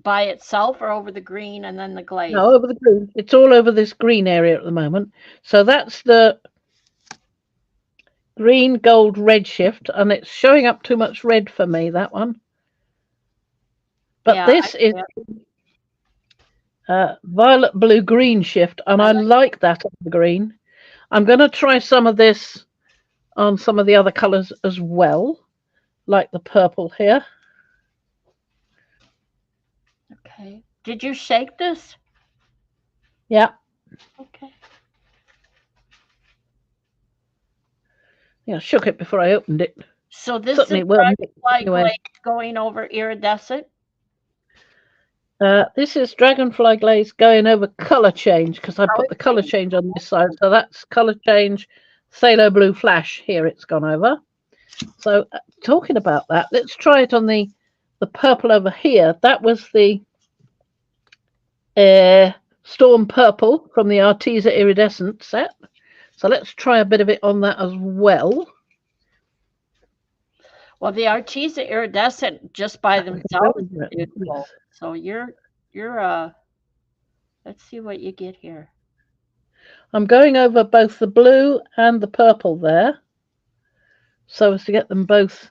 By itself or over the green and then the glaze? No, over the green. It's all over this green area at the moment. So that's the green, gold, red shift, and it's showing up too much red for me, that one. But yeah, this is violet, blue, green shift, and I like that on the green. I'm going to try some of this on some of the other colours as well, like the purple here. Okay. Did you shake this? Yeah, Okay. yeah, I shook it before I opened it. So this is Certainly it will mix dragonfly anyway. glaze going over iridescent. This is Dragonfly Glaze going over colour change because I put the colour Okay. change on this side. So that's colour change, Sailor Blue Flash. Here it's gone over. So talking about that, let's try it on the purple over here. That was the Storm Purple from the Arteza Iridescent set. So let's try a bit of it on that as well. Well, the Arteza iridescent just by themselves is beautiful. So you're let's see what you get here. I'm going over both the blue and the purple there, so as to get them both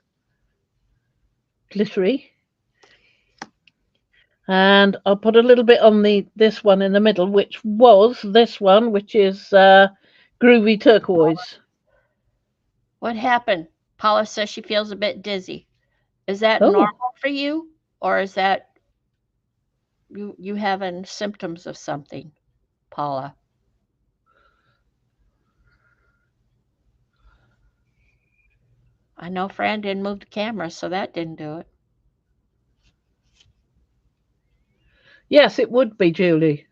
glittery. And I'll put a little bit on this one in the middle, which was this one, which is Groovy Turquoise. What happened? Paula says she feels a bit dizzy. Is that Oh, normal for you, or is that you having symptoms of something, Paula? I know Fran didn't move the camera, so that didn't do it. yes, it would be, Julie.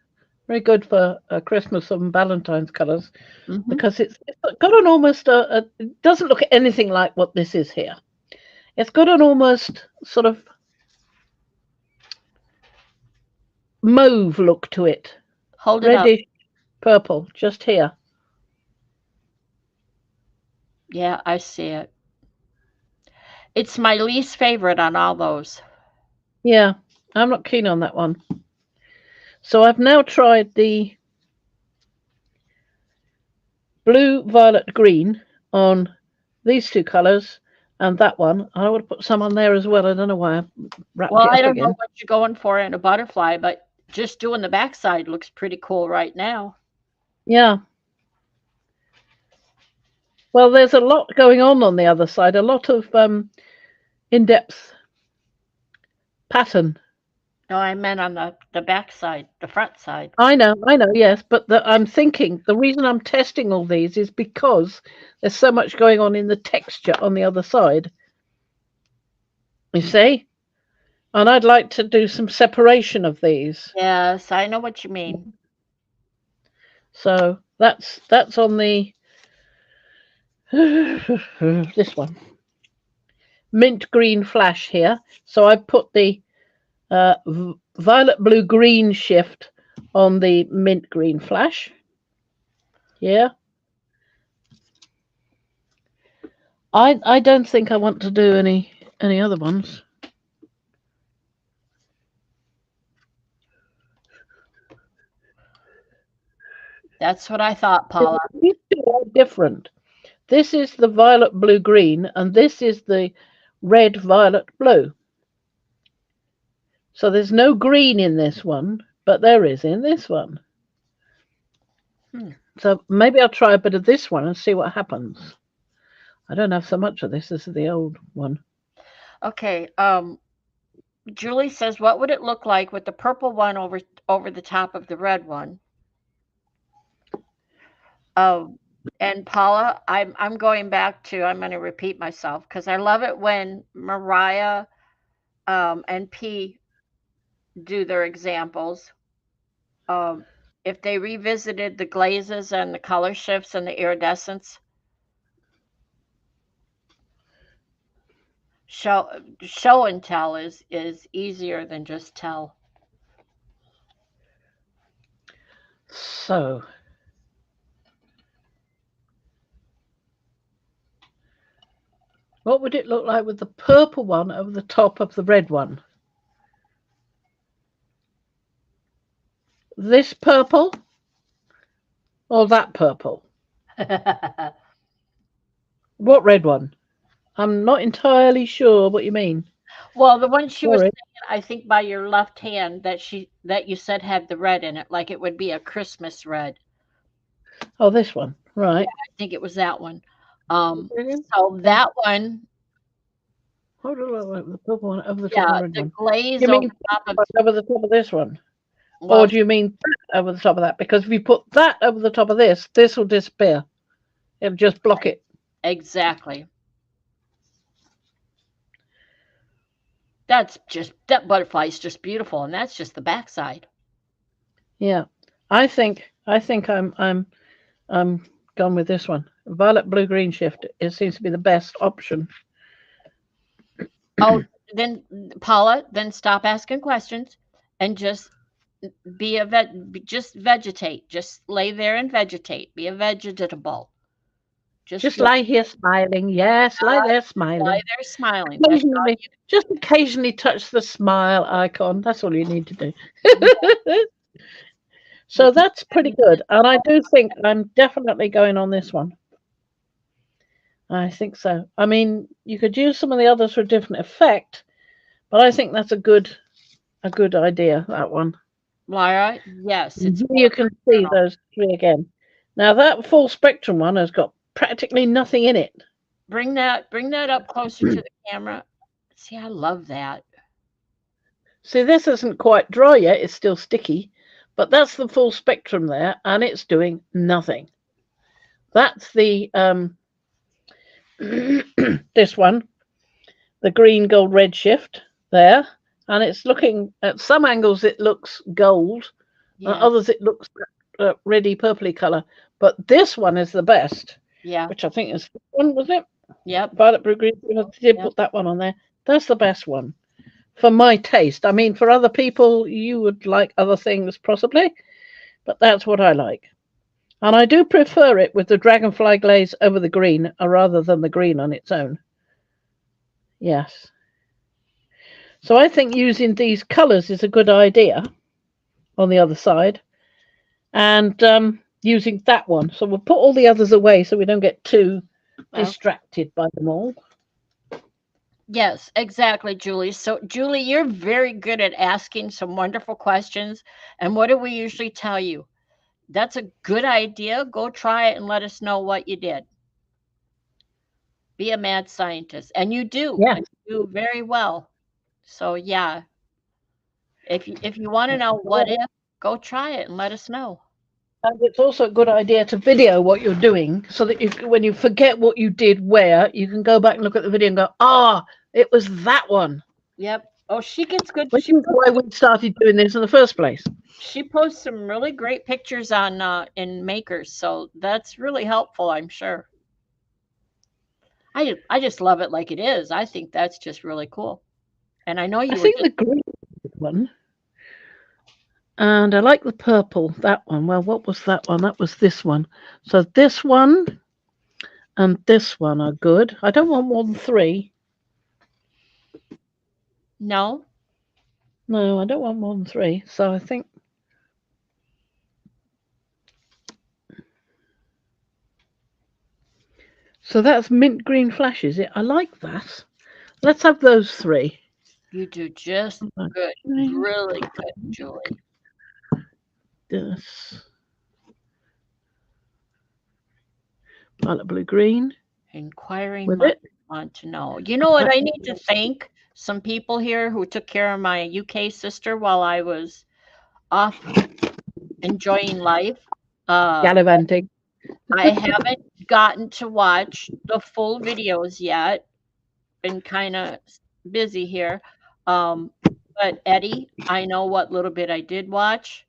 Very good for Christmas and Valentine's colours Mm-hmm. because it's got an almost it doesn't look anything like what this is here. It's got an almost sort of mauve look to it, Hold it up. reddish purple, just here. Yeah, I see it. It's my least favorite on all those. Yeah, I'm not keen on that one. So I've now tried the blue, violet, green on these two colours and that one. I would put some on there as well. I don't know why I wrapped Well, it I up don't know again. what you're going for in a butterfly, but just doing the backside looks pretty cool right now. Yeah. Well, there's a lot going on the other side, a lot of in-depth pattern. No, I meant on the backside, the front side. I know, yes, but I'm thinking the reason I'm testing all these is because there's so much going on in the texture on the other side. You see? And I'd like to do some separation of these. Yes, I know what you mean. So that's on the this one. Mint green flash here. So I put the violet blue green shift on the mint green flash. Yeah. I don't think I want to do any other ones. That's what I thought, Paula. These two are different. This is the violet blue green and this is the red violet blue. So there's no green in this one, but there is in this one. So maybe I'll try a bit of this one and see what happens. I don't have so much of this. This is the old one. Okay. Julie says, what would it look like with the purple one over the top of the red one? And Paula, I'm going back to, I'm going to repeat myself because I love it when Mariah and P do their examples. If they revisited the glazes and the color shifts and the iridescence, show and tell is easier than just tell. So what would it look like with the purple one over the top of the red one? This purple or that purple? What red one? I'm not entirely sure what you mean. Well, the one she was Sorry. saying, I think by your left hand that you said had the red in it, like it would be a Christmas red. Oh, this one. Right. I think it was that one. So that one, Hold on, the purple one over the top of yeah, the red the one. glaze You over mean top of, over the top of this one? well, Or do you mean that over the top of that? Because if you put that over the top of this will disappear. It'll just block it. exactly. That's just, that butterfly is just beautiful, and that's just the backside. Yeah. I think I'm gone with this one. Violet blue green shift. It seems to be the best option. Oh, then Paula, then stop asking questions and just just vegetate. Just lay there and vegetate. Be a vegetable. Just Just lie here smiling. Yes, lie there lie smiling. there smiling. That's all Occasionally, just occasionally touch the smile icon. That's all you need to do. So you that's pretty good. And I do think I'm definitely going on this one. I think so. I mean, you could use some of the others for a different effect, but I think that's a good idea, that one. Lyra, yes, And it's here you can see journal. those three again. Now that full spectrum one has got practically nothing in it. Bring that up closer to the camera. See, I love that. See, this isn't quite dry yet, it's still sticky, but that's the full spectrum there, and it's doing nothing. That's the this one, the green gold red shift there, and it's looking at some angles it looks gold, and Yeah, others it looks reddy purpley color. But this one is the best, yeah, which I think is this one, was it? yep, Violet blue green. I did yep. put that one on there. That's the best one for my taste. I mean, for other people, you would like other things possibly, but that's what I like. And I do prefer it with the dragonfly glaze over the green rather than the green on its own. Yes. So I think using these colours is a good idea on the other side. And using that one. So we'll put all the others away so we don't get too Well, distracted by them all. yes, exactly, Julie. So, Julie, you're very good at asking some wonderful questions. And what do we usually tell you? That's a good idea. Go try it and let us know what you did. Be a mad scientist. And you do. Yeah. And you do very well. So, yeah, if you want to know what if, go try it and let us know. And it's also a good idea to video what you're doing so that when you forget what you did where, you can go back and look at the video and go, it was that one. Yep. Oh, she gets good. Which is why we started doing this in the first place. She posts some really great pictures on in Makers, so that's really helpful, I'm sure. I just love it like it is. I think that's just really cool. And I know I you were think just the green one, and I like the purple, that one. Well, what was that one? That was this one. So this one and this one are good. I don't want more than three. no. No, I don't want more than three. So I think. So that's mint green flashes. I like that. Let's have those three. You do just good. Really good, Julie. This violet blue green Inquiring with minds it. want to know. You know what? I need to thank some people here who took care of my UK sister while I was off enjoying life. Gallivanting. I haven't gotten to watch the full videos yet. Been kind of busy here. Um, but Eddie, I know what little bit I did watch.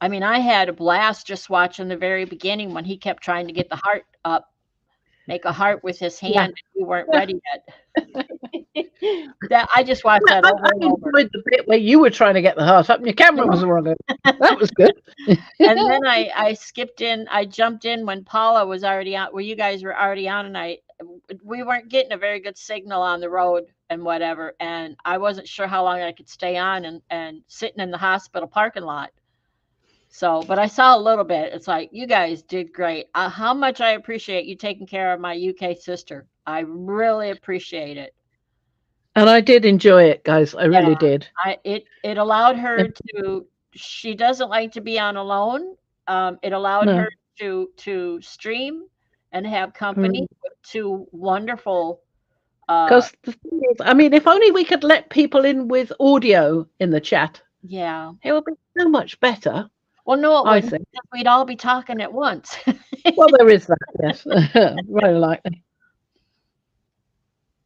I mean, I had a blast just watching the very beginning when he kept trying to get the heart up, make a heart with his Yeah. hand. We weren't ready yet. That I just watched that I over and over. enjoyed the bit where you were trying to get the heart up and your camera was wrong. That was good. And then I skipped in, I jumped in when Paula was already out, where you guys were already on, and we weren't getting a very good signal on the road and whatever, and I wasn't sure how long I could stay on and sitting in the hospital parking lot. So, but I saw a little bit. It's like you guys did great. How much I appreciate you taking care of my UK sister. I really appreciate it. And I did enjoy it, guys. I Yeah, really did. it allowed her to. She doesn't like to be on alone. It allowed No. her to stream and have company with two wonderful. Because the thing is, I mean, if only we could let people in with audio in the chat, Yeah. it would be so much better, Well, no, it I wouldn't, think. because we'd all be talking at once. Well, there is that, yes. Very likely.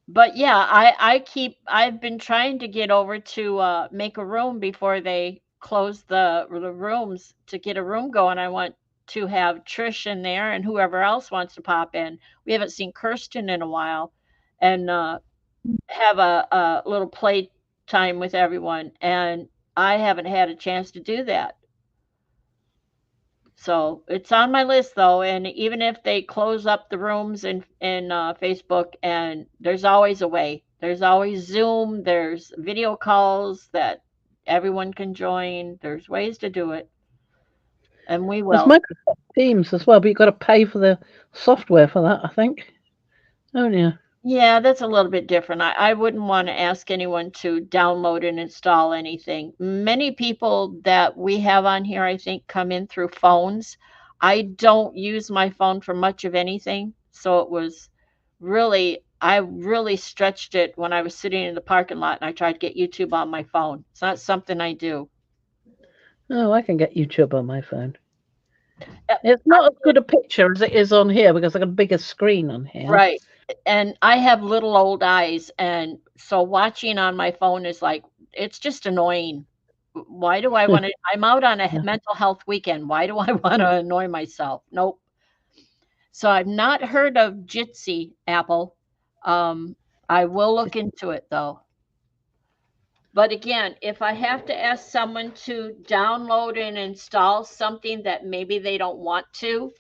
But yeah, I've been trying to get over to make a room before they close the rooms to get a room going. I want to have Trish in there and whoever else wants to pop in. We haven't seen Kirsten in a while, and have a little play time with everyone. And I haven't had a chance to do that. So it's on my list though, and even if they close up the rooms in Facebook, and there's always a way. There's always Zoom. There's video calls that everyone can join. There's ways to do it, and we There's will. Microsoft Teams as well, but you've got to pay for the software for that, I think. Oh, yeah. Yeah, that's a little bit different. I wouldn't want to ask anyone to download and install anything. Many people that we have on here, I think, come in through phones. I don't use my phone for much of anything. So it was I really stretched it when I was sitting in the parking lot and I tried to get YouTube on my phone. It's not something I do. Oh, I can get YouTube on my phone. Uh, It's not as good a picture as it is on here because I've got a bigger screen on here. Right. And I have little old eyes, and so watching on my phone is like, it's just annoying. Why do I want to? I'm out on a Yeah. mental health weekend. Why do I want to annoy myself? Nope. So I've not heard of Jitsi, Apple. I will look into it though. But again, if I have to ask someone to download and install something that maybe they don't want to,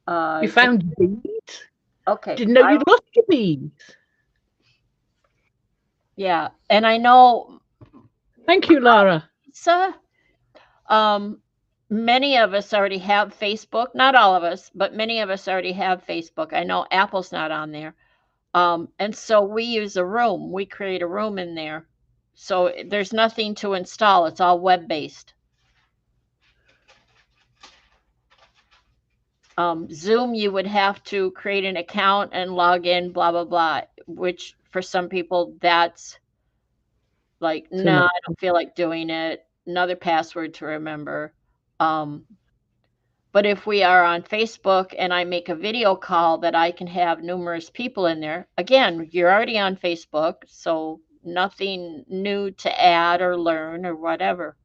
You found your beads? okay, Didn't know you'd lost your beads. yeah, and I know, Thank you, Lara. Lisa, many of us already have Facebook. Not all of us, but many of us already have Facebook. I know Apple's not on there. And so we use a room. We create a room in there. So there's nothing to install. It's all web-based. Zoom, you would have to create an account and log in, blah, blah, blah, which for some people, that's like, no, much. I don't feel like doing it. Another password to remember. Um, But if we are on Facebook and I make a video call that I can have numerous people in there, again, you're already on Facebook, so nothing new to add or learn or whatever.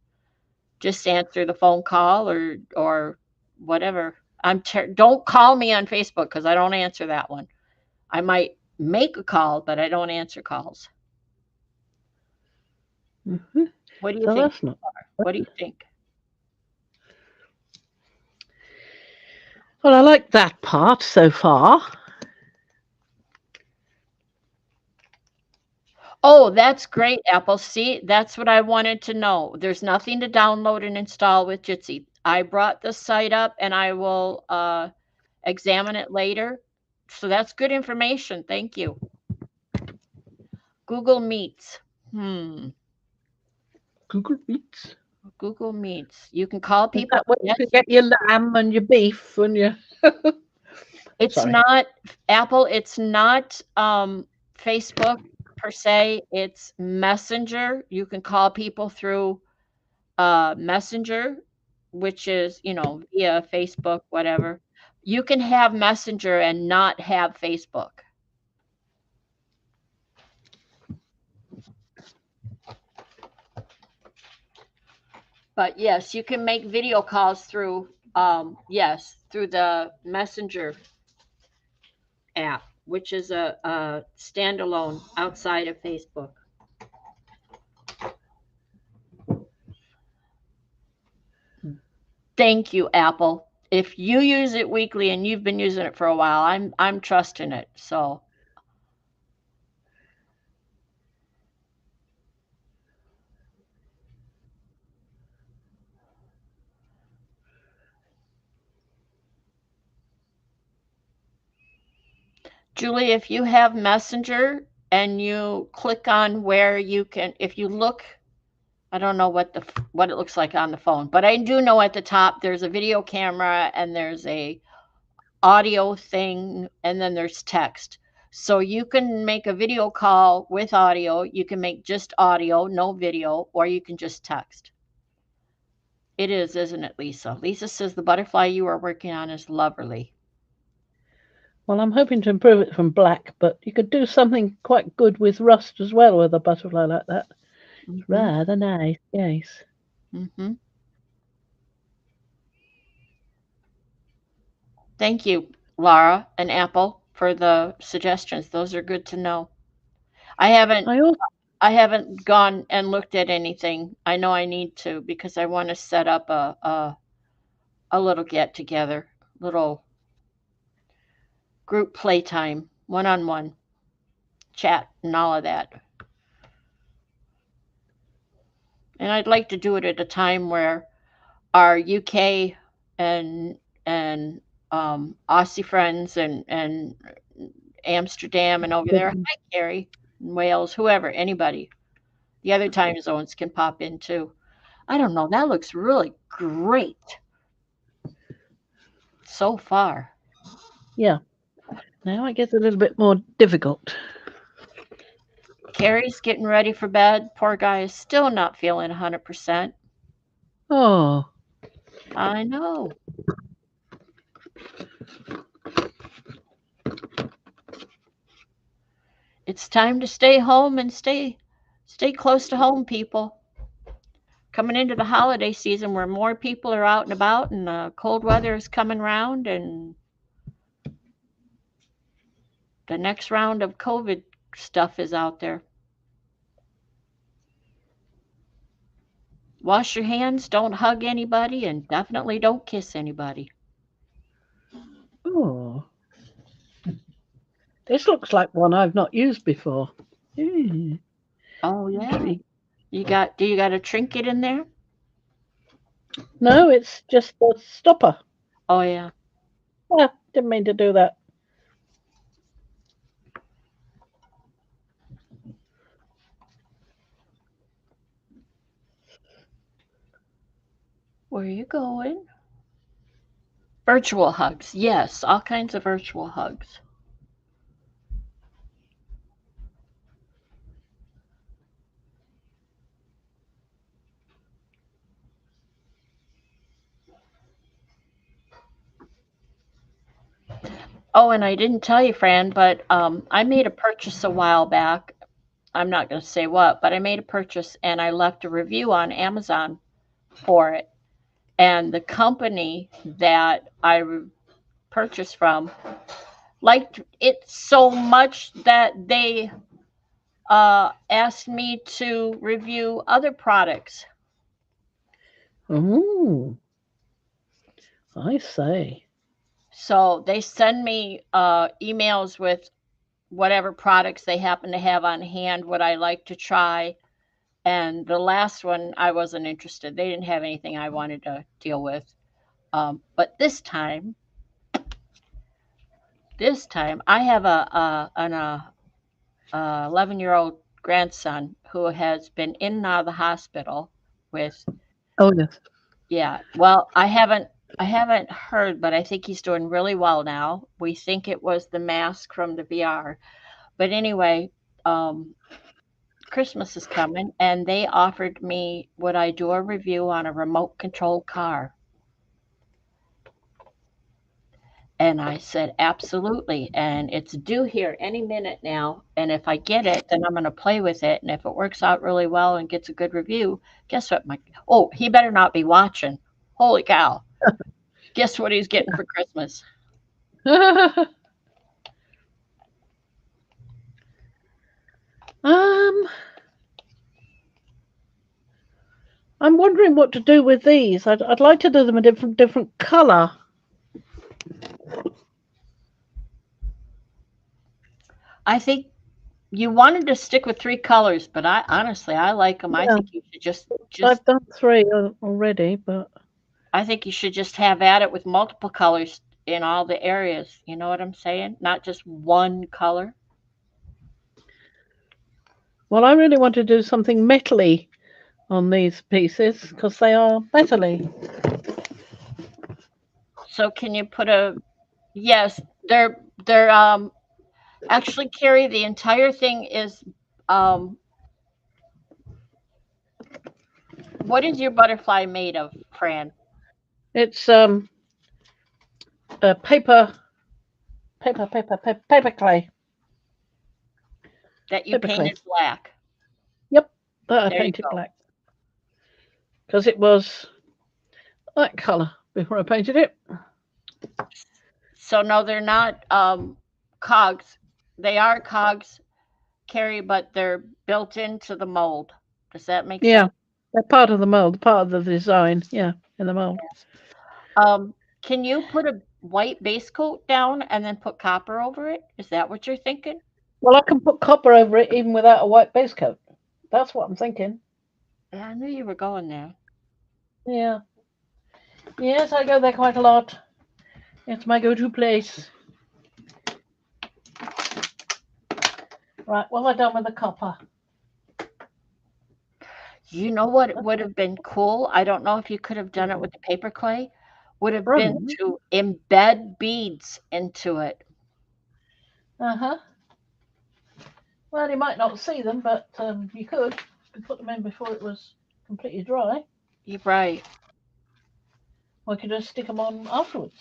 Just answer the phone call or whatever. Don't call me on Facebook because I don't answer that one. I might make a call, but I don't answer calls. Mm-hmm. What do you So think? that's not. What do you think? Well, I like that part so far. Oh, that's great, Apple. See, that's what I wanted to know. There's nothing to download and install with Jitsi. I brought the site up and I will examine it later. So that's good information. Thank you. Google Meets. Google Meets. Google Meets. You can call Is people. that where you Yes. can get your lamb and your beef and your... It's Sorry. not Apple. It's not Facebook per se. It's Messenger. You can call people through Messenger, which is, via Facebook, whatever. You can have Messenger and not have Facebook. But yes, you can make video calls through, through the Messenger app, which is a standalone outside of Facebook. Thank you, Apple. If you use it weekly and you've been using it for a while, I'm trusting it. So Julie, if you have Messenger and you click on where you can, if you look, I don't know what it looks like on the phone, but I do know at the top there's a video camera and there's a audio thing, and then there's text. So you can make a video call with audio. You can make just audio, no video, or you can just text. It is, isn't it, Lisa? Lisa says the butterfly you are working on is lovely. Well, I'm hoping to improve it from black, but you could do something quite good with rust as well with a butterfly like that. It's rather nice, yes. Mm-hmm. Thank you, Laura and Apple, for the suggestions. Those are good to know. I haven't I also, I haven't gone and looked at anything. I know I need to because I want to set up a little get together, little group playtime, one-on-one chat and all of that. And I'd like to do it at a time where our UK and Aussie friends and Amsterdam and over there, hi Carrie, Wales, whoever, anybody. The other time zones can pop in too. I don't know. That looks really great so far. yeah. Now it gets a little bit more difficult. Carrie's getting ready for bed. Poor guy is still not feeling 100%. Oh, I know. It's time to stay home and stay close to home, people. Coming into the holiday season where more people are out and about and cold weather is coming around and the next round of COVID stuff is out there. Wash your hands, don't hug anybody, and definitely don't kiss anybody. oh. This looks like one I've not used before. Oh yeah. Intrigued. Do you got a trinket in there? No, it's just a stopper. Oh yeah. Ah, didn't mean to do that. Where are you going? Virtual hugs. Yes, all kinds of virtual hugs. Oh, and I didn't tell you, Fran, but I made a purchase a while back. I'm not going to say what, but I made a purchase and I left a review on Amazon for it. And the company that I purchased from liked it so much that they asked me to review other products. Oh, I say. So they send me emails with whatever products they happen to have on hand, what I like to try. And the last one, I wasn't interested. They didn't have anything I wanted to deal with. But this time, I have an 11-year-old grandson who has been in and out of the hospital with. Oh yes. Yeah. Well, I haven't heard, but I think he's doing really well now. We think it was the mask from the VR. But anyway, Christmas is coming, and they offered me would I do a review on a remote control car. And I said, absolutely. And it's due here any minute now. And if I get it, then I'm going to play with it. And if it works out really well and gets a good review, guess what? Oh, he better not be watching. Holy cow. Guess what he's getting for Christmas? I'm wondering what to do with these. I'd like to do them a different color. I think you wanted to stick with 3 colors, but I honestly I like them. I Yeah. think you should just I've done 3 already, but I think you should just have at it with multiple colors in all the areas. You know what I'm saying? Not just one color. well, I really want to do something metally on these pieces because they are metally. So can you put a Yes, they're actually, Carrie, the entire thing is um what is your butterfly made of, Fran? It's paper, paper clay, That you paper clay. painted black. Yep, that I There you painted go. black because it was that colour before I painted it. So no, they're not cogs. They are cogs, Carrie, but they're built into the mold. Does that make Yeah, sense? they're part of the mold, part of the design. Yeah, in the mold. Um, can you put a white base coat down and then put copper over it? Is that what you're thinking? Well, I can put copper over it even without a white base coat. That's what I'm thinking. Yeah, I knew you were going there. Yeah. Yes, I go there quite a lot. It's my go-to place. Right, what have I done with the copper? You know what would have been cool? I don't know if you could have done it with the paper clay. Would have been Brilliant. to embed beads into it. Uh-huh. Well, you might not see them, but you could. You could put them in before it was completely dry. You're right. Or you could just stick them on afterwards.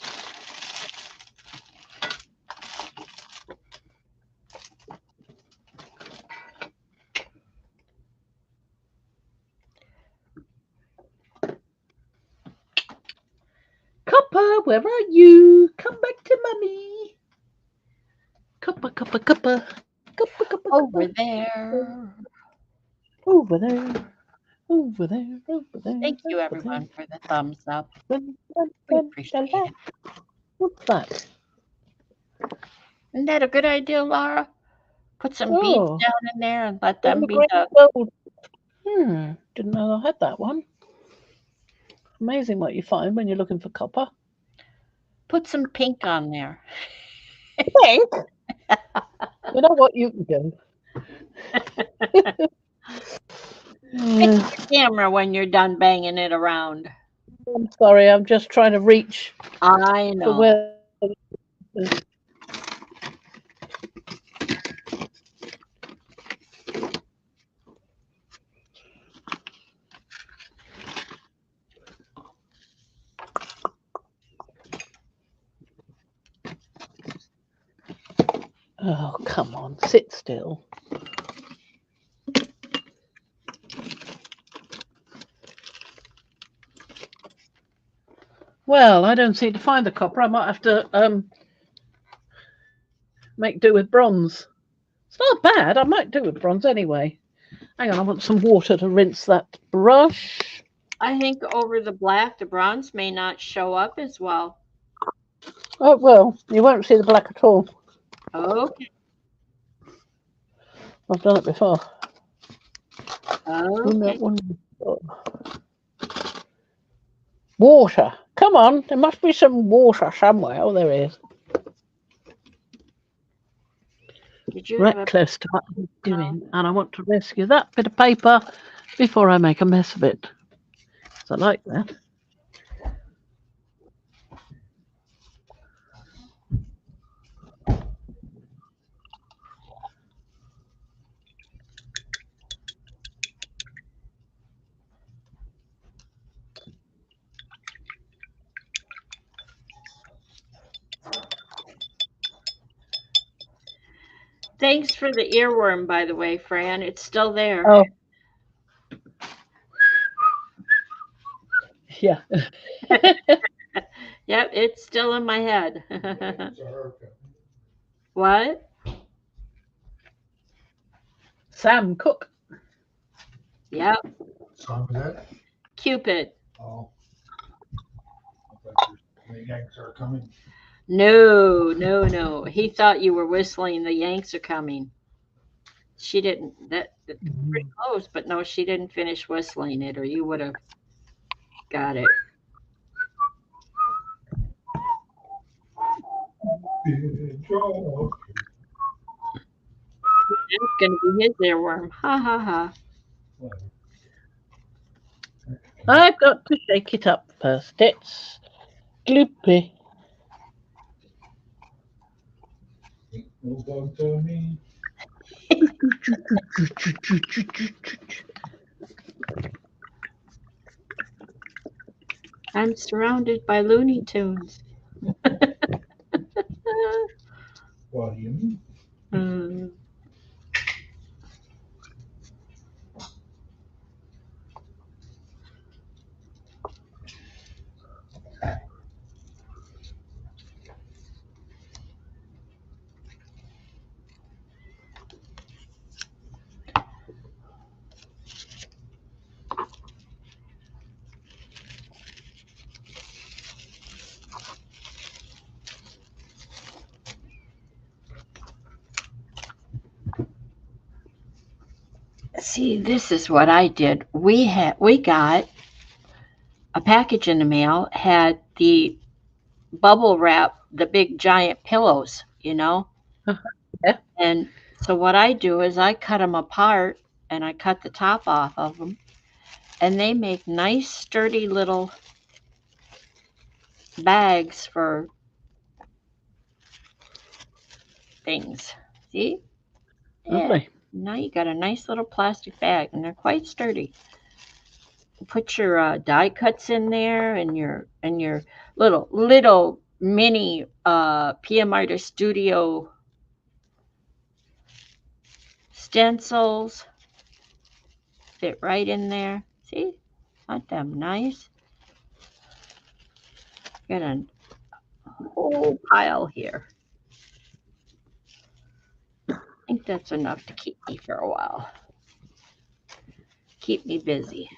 Copper, where are you? Come back to mummy. Copper, copper, copper. Copper, copper, Over copper. there. Over there. Over there. Over there. Thank you, Over there. everyone, for the thumbs up. Dun, dun, We dun, dun, appreciate dun. it. What's that? Isn't that a good idea, Laura? Put some beads Oh, down in there and let them little be green the. gold. Didn't know I had that one. Amazing what you find when you're looking for copper. Put some pink on there. Pink? You know what you can do? Fix Uh, the camera when you're done banging it around. I'm sorry, I'm just trying to reach I for know. where. Oh, come on, sit still. Well, I don't seem to find the copper. I might have to make do with bronze. It's not bad. I might do with bronze anyway. Hang on, I want some water to rinse that brush. I think over the black, the bronze may not show up as well. Oh, well, you won't see the black at all. Okay. I've done it before. Seen that Okay. one before. Water. Come on, there must be some water somewhere. Oh, there is. Did you have Right a close to what I'm doing. And I want to rescue that bit of paper before I make a mess of it. So I like that. Thanks for the earworm, by the way, Fran. It's still there. Oh, yeah. Yep, it's still in my head. Yanks are coming. What? Sam Cook. Yep, Song was that? Cupid. Oh. I thought the Yanks are coming. No, no, no. He thought you were whistling The Yanks Are Coming. She didn't. That's pretty close, but no, she didn't finish whistling it, or you would have got it. That's going to be his earworm. Ha ha ha. I've got to shake it up first. It's gloopy. No bug to me. I'm surrounded by Looney Tunes. What do you mean? Mm. See, this is what I did. We got a package in the mail, had the bubble wrap, the big giant pillows, Yeah. And so what I do is I cut them apart and I cut the top off of them, and they make nice sturdy little bags for things. See? Yeah. Lovely. Now you got a nice little plastic bag, and they're quite sturdy. Put your die cuts in there, and your little mini PM Artist Studio stencils fit right in there. See? Aren't them nice? Got a whole pile here. I think that's enough to keep me for a while. Keep me busy.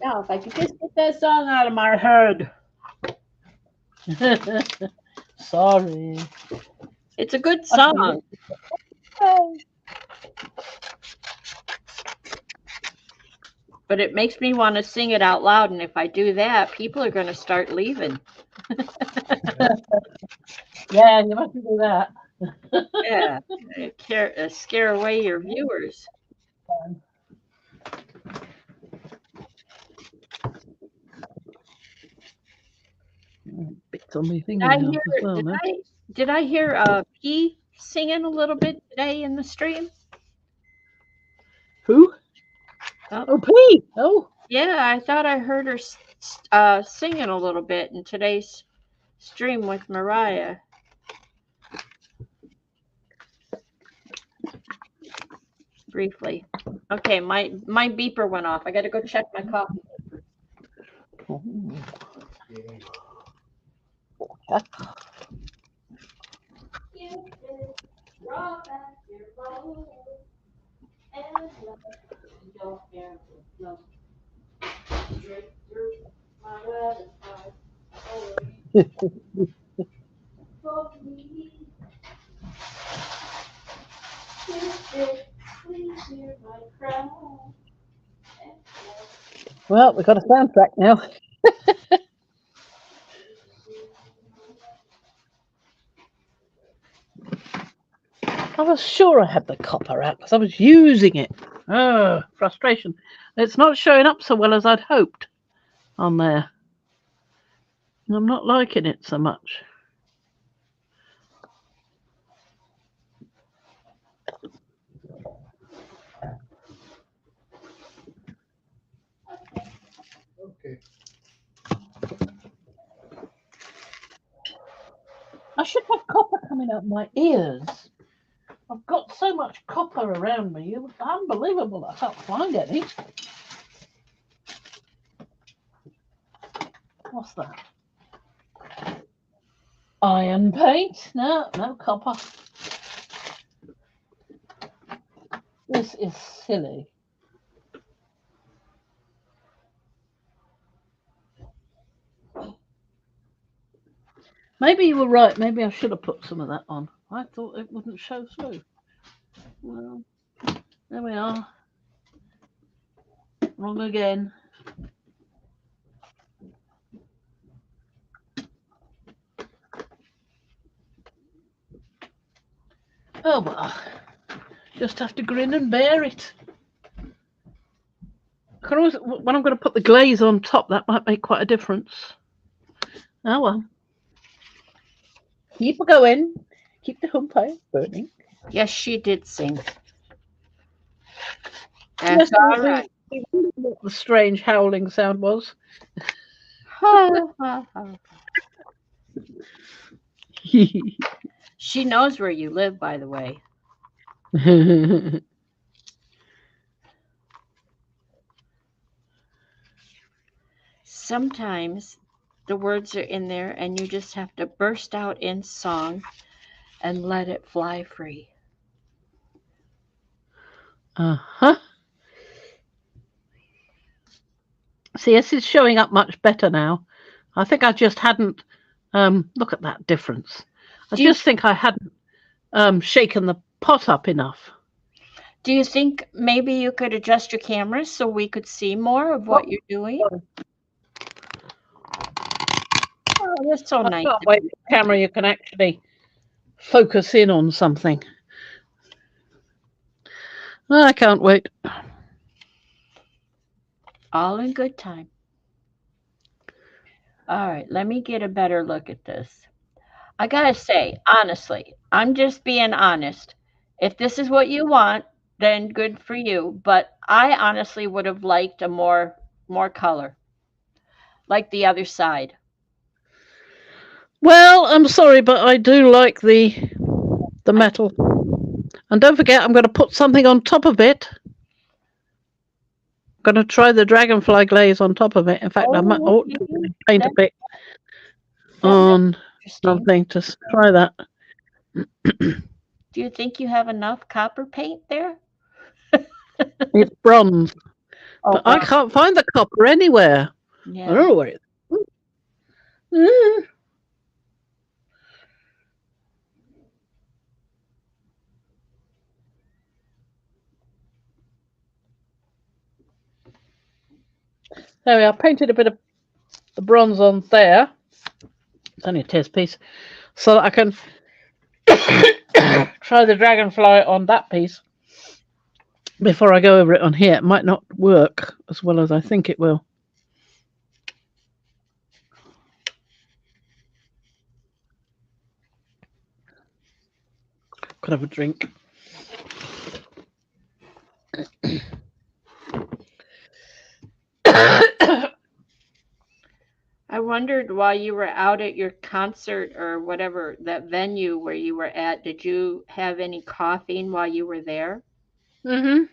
Now, if I could just get that song out of my head. Sorry. It's a good song. But it makes me want to sing it out loud, and if I do that, people are going to start leaving. Yeah, you mustn't do that. Yeah, scare away your viewers. Bits on my Did I fingernails hear? as well Did now. I hear P singing a little bit today in the stream? Who? Oh, Oh, Pete. Oh, yeah, I thought I heard her singing a little bit in today's stream with Mariah. Briefly. Okay, my beeper went off. I got to go check my coffee. well, we've got a soundtrack now. I was sure I had the copper out because I was using it. Oh, frustration. It's not showing up so well as I'd hoped on there. I'm not liking it so much. Okay. I should have copper coming out my ears. I've got so much copper around me. It's unbelievable. I can't find any. What's that? Iron paint? No, no copper. This is silly. Maybe you were right. Maybe I should have put some of that on. I thought it wouldn't show through. Well, there we are. Wrong again. Oh well. Just have to grin and bear it. I can always, when I'm going to put the glaze on top, that might make quite a difference. Oh well. Keep going. Keep the home fire burning. Yes, she did sing. Yes, That's all right. what the strange howling sound was. Ha, ha, ha. She knows where you live, by the way. Sometimes the words are in there and you just have to burst out in song and let it fly free. Uh-huh. See, this is showing up much better now. I think I just hadn't look at that difference. I Do you, just think I hadn't shaken the pot up enough. do you think maybe you could adjust your camera so we could see more of what you're doing? Oh, that's so I nice. can't wait for the camera you can actually focus in on something. I can't wait. All in good time. All right, let me get a better look at this. I gotta say, honestly, I'm just being honest. If this is what you want, then good for you. But I honestly would have liked a more color, like the other side. Well, I'm sorry, but I do like the metal. And don't forget, I'm going to put something on top of it. I'm going to try the dragonfly glaze on top of it. In fact, I might paint a bit on something to try that. Do you think you have enough copper paint there? It's bronze. Oh, But I can't find the copper anywhere. yeah. I don't know where it is. There we are. Painted a bit of the bronze on there. It's only a test piece. So that I can try the dragonfly on that piece before I go over it on here. It might not work as well as I think it will. Could have a drink. I wondered while you were out at your concert or whatever, that venue where you were at, did you have any coughing while you were there? Mm-hmm.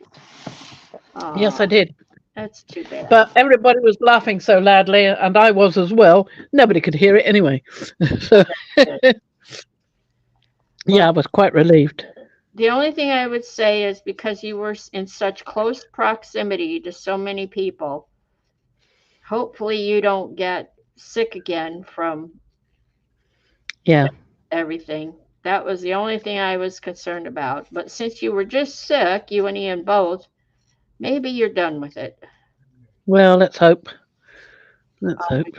Oh, Yes, I did. that's too bad. But everybody was laughing so loudly, and I was as well. Nobody could hear it anyway. So, yeah, I was quite relieved. The only thing I would say is because you were in such close proximity to so many people, hopefully you don't get sick again from everything. That was the only thing I was concerned about. But since you were just sick, you and Ian both, maybe you're done with it. Well, let's hope. Let's hope.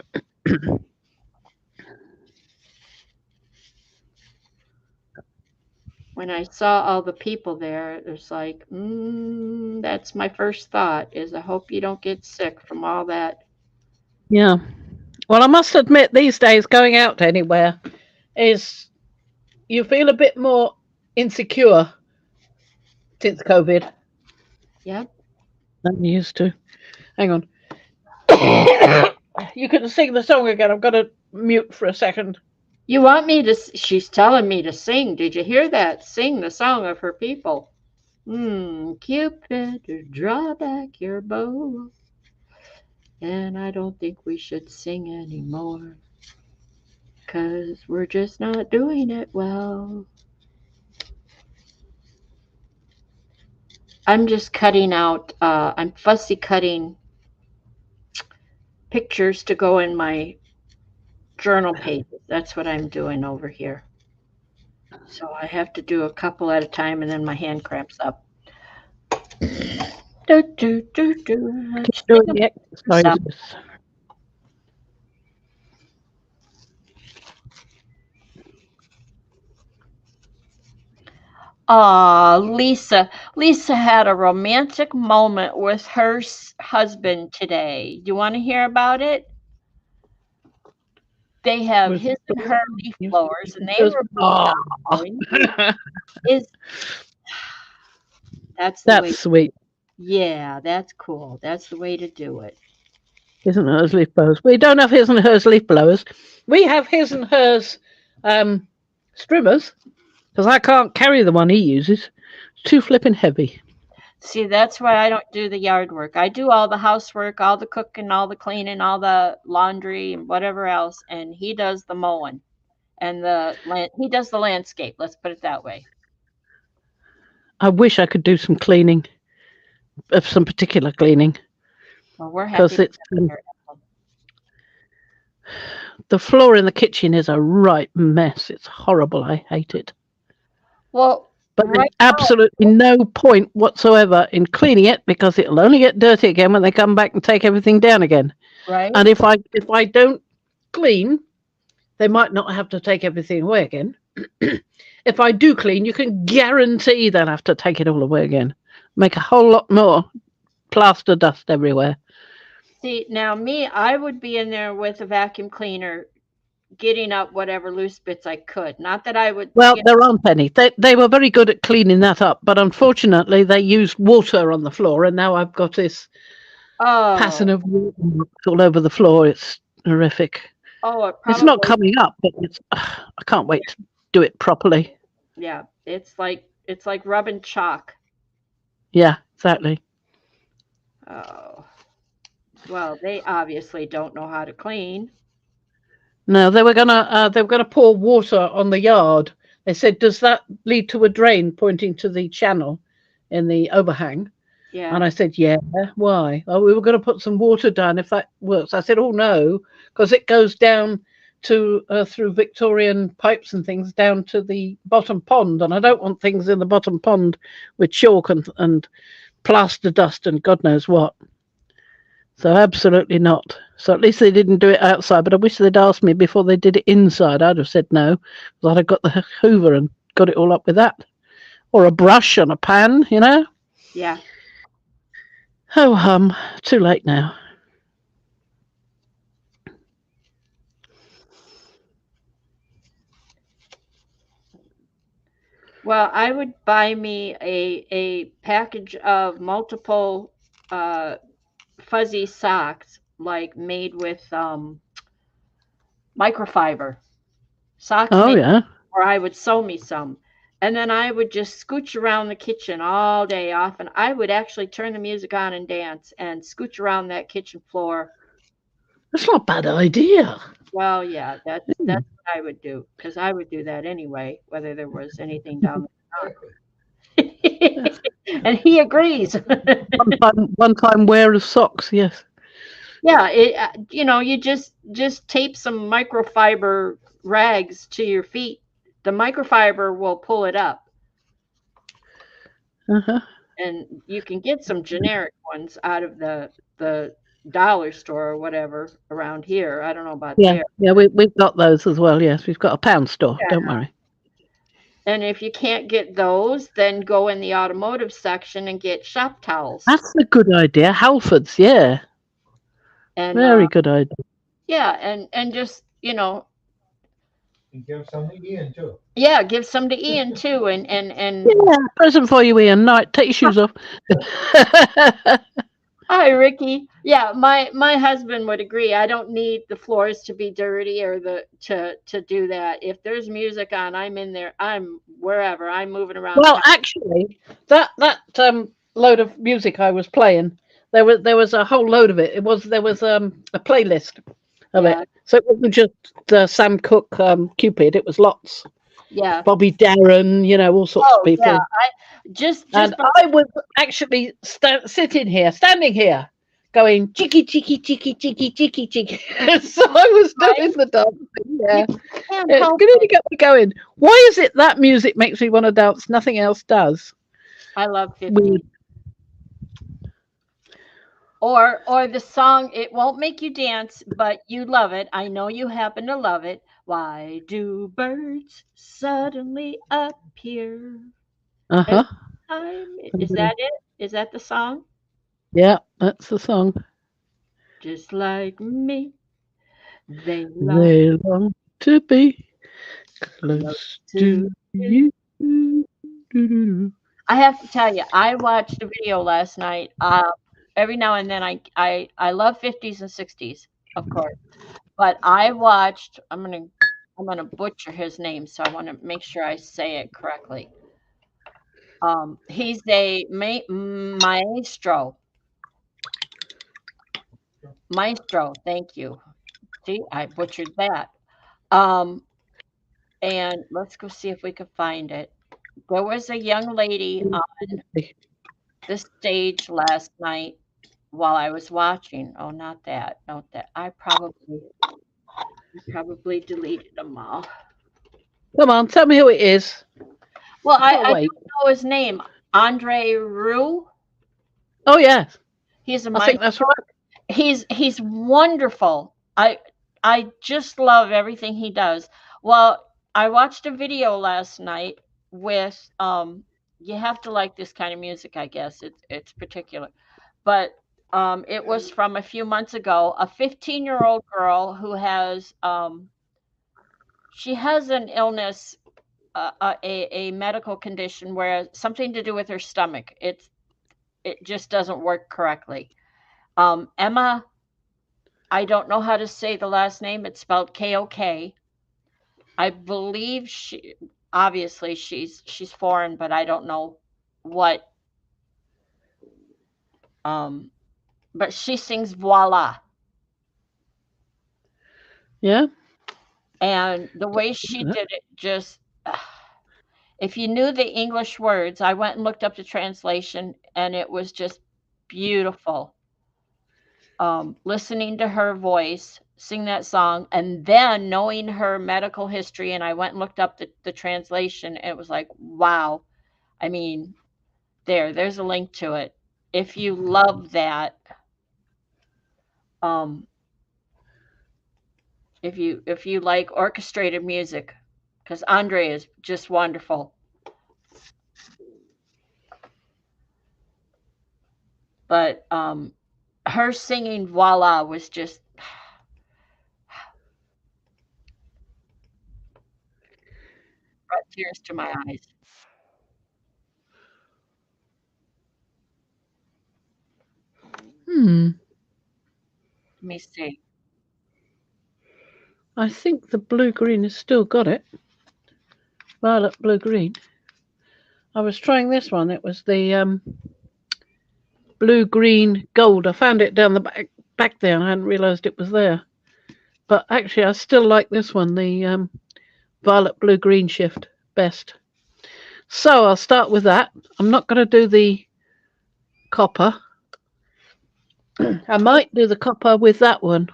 When I saw all the people there, it was like, that's my first thought is I hope you don't get sick from all that. Yeah. Well, I must admit, these days, going out anywhere is you feel a bit more insecure since COVID. Yep. Than you used to. Hang on. You can sing the song again. I've got to mute for a second. You want me to? She's telling me to sing. Did you hear that? Sing the song of her people. Cupid, draw back your bow. And I don't think we should sing anymore. 'Cause we're just not doing it well. I'm just cutting out, I'm fussy cutting pictures to go in my journal pages. That's what I'm doing over here. So I have to do a couple at a time and then my hand cramps up. Let's doing the exercises. Lisa. Lisa had a romantic moment with her husband today. Do you want to hear about it? They have Was his and her leaf blowers, and they was were both oh, out mowing. Is that's the way? that's sweet, Yeah, that's cool. That's the way to do it. isn't it? Hers leaf blowers. We don't have his and hers leaf blowers. We have his and hers um, strimmers because I can't carry the one he uses. It's too flipping heavy. See, that's why I don't do the yard work. I do all the housework, all the cooking, all the cleaning, all the laundry, and whatever else, and he does the mowing and he does the landscape. Let's put it that way. I wish I could do some cleaning, of some particular cleaning, Well, we're happy because to it's have you here. the floor in the kitchen is a right mess. It's horrible. I hate it. Well, But there's right now, absolutely no point whatsoever in cleaning it because it'll only get dirty again when they come back and take everything down again. right? And if I don't clean, they might not have to take everything away again. If I do clean, you can guarantee they'll have to take it all away again. Make a whole lot more plaster dust everywhere. See, now me, I would be in there with a vacuum cleaner, getting up whatever loose bits I could. Not that I would, Well, there aren't any. They were very good at cleaning that up, but unfortunately they used water on the floor, and now I've got this oh, pattern of water all over the floor. It's horrific. oh, it It's not probably, coming up, but it's. I can't wait to do it properly. yeah, it's like rubbing chalk. Yeah, exactly. Oh, well, they obviously don't know how to clean. No, they were gonna pour water on the yard. They said, "Does that lead to a drain?" Pointing to the channel in the overhang. Yeah, And I said, "Yeah, why?" "Oh, we were going to put some water down if that works." I said, "Oh no, because it goes down to through Victorian pipes and things down to the bottom pond, and I don't want things in the bottom pond with chalk and plaster dust and God knows what." So absolutely not. So at least they didn't do it outside. But I wish they'd asked me before they did it inside. I'd have said no, because I'd have got the Hoover and got it all up with that, or a brush and a pan. yeah. Oh too late now. Well, I would buy me a package of multiple uh fuzzy socks, like made with microfiber socks Oh made, yeah. or I would sew me some. And then I would just scooch around the kitchen all day off, and I would actually turn the music on and dance and scooch around that kitchen floor. That's not a bad idea. Well, yeah, that's Mm. what I would do, because I would do that anyway, whether there was anything down there or not. And he agrees. One time wear of socks. Yes. Yeah, you just tape some microfiber rags to your feet. The microfiber will pull it up, Uh-huh. and you can get some generic ones out of the dollar store or whatever around here. I don't know about Yeah. there. Yeah. We've got those as well. Yes, we've got a pound store. Yeah. Don't worry. And if you can't get those, then go in the automotive section and get shop towels. That's a good idea. Halfords. Yeah. And Very good idea. yeah, and just And give some to Ian too. yeah, give some to Ian too, and Yeah. Present for you, Ian. Night. Take your shoes off. hi, Ricky. Yeah, my husband would agree. I don't need the floors to be dirty or to do that. If there's music on, I'm in there. I'm wherever. I'm moving around Well, town. actually, that load of music I was playing, there was a whole load of it. There was a playlist of Yeah, it, so it wasn't just Sam Cooke, Cupid. It was lots. yeah. Bobby Darin, all sorts of Oh, yeah. people. I just And I was actually standing here, going cheeky, cheeky, cheeky, cheeky, cheeky, cheeky. So I was doing the dancing. Yeah, can't it's help going to it. get me going. Why is it that music makes me want to dance? Nothing else does. I love 50. Weird. Or the song, it won't make you dance, but you love it. I know you happen to love it. Why do birds suddenly appear Uh-huh. Is that it? Is that the song? Yeah, that's the song. Just like me, they love They long to be love close to. to you. Do-do-do. I have to tell you, I watched a video last night. Every now and then, I love 50s and 60s, of course, but I watched. I'm gonna butcher his name, so I want to make sure I say it correctly. He's a maestro. Maestro, thank you. See, I butchered that. Um, and let's go see if we can find it. There was a young lady on the stage last night while I was watching. Oh, not that, not that. I probably deleted them all. Come on, tell me who it is. Well, I can't I wait. don't know his name. Andre Roux. Oh, yes. He's a I think that's right. he's wonderful. I just love everything he does. Well, I watched a video last night with you have to like this kind of music, I guess. It's particular. But it was from a few months ago, a 15-year-old girl who has she has an illness, a medical condition where something to do with her stomach. It just doesn't work correctly. Emma, I don't know how to say the last name. It's spelled Kok. I believe obviously she's foreign, but I don't know what. Um, but she sings Voila, Yeah. and the way she did it, just if you knew the English words, I went and looked up the translation, and it was just beautiful. Listening to her voice sing that song and then knowing her medical history, and I went and looked up the translation, and it was like, wow. I mean, there's a link to it. If you love that, um, if you like orchestrated music, because Andre is just wonderful. But her singing Voila was just brought tears to my eyes. Hmm. Let me see. I think the blue green has still got it. Violet blue green. I was trying this one. It was the blue green gold. I found it down the back there. I hadn't realised it was there. But actually, I still like this one, the violet blue green shift best. So I'll start with that. I'm not going to do the copper. I might do the copper with that one.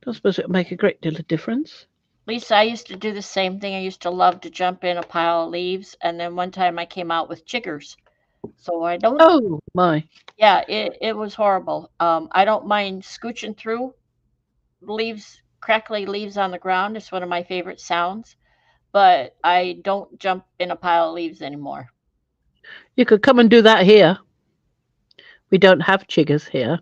Don't suppose it'll make a great deal of difference. Lisa, I used to do the same thing. I used to love to jump in a pile of leaves, and then one time I came out with chiggers. So I don't. Oh my! Yeah, it was horrible. I don't mind scooching through leaves, crackly leaves on the ground. It's one of my favorite sounds, but I don't jump in a pile of leaves anymore. You could come and do that here. We don't have chiggers here.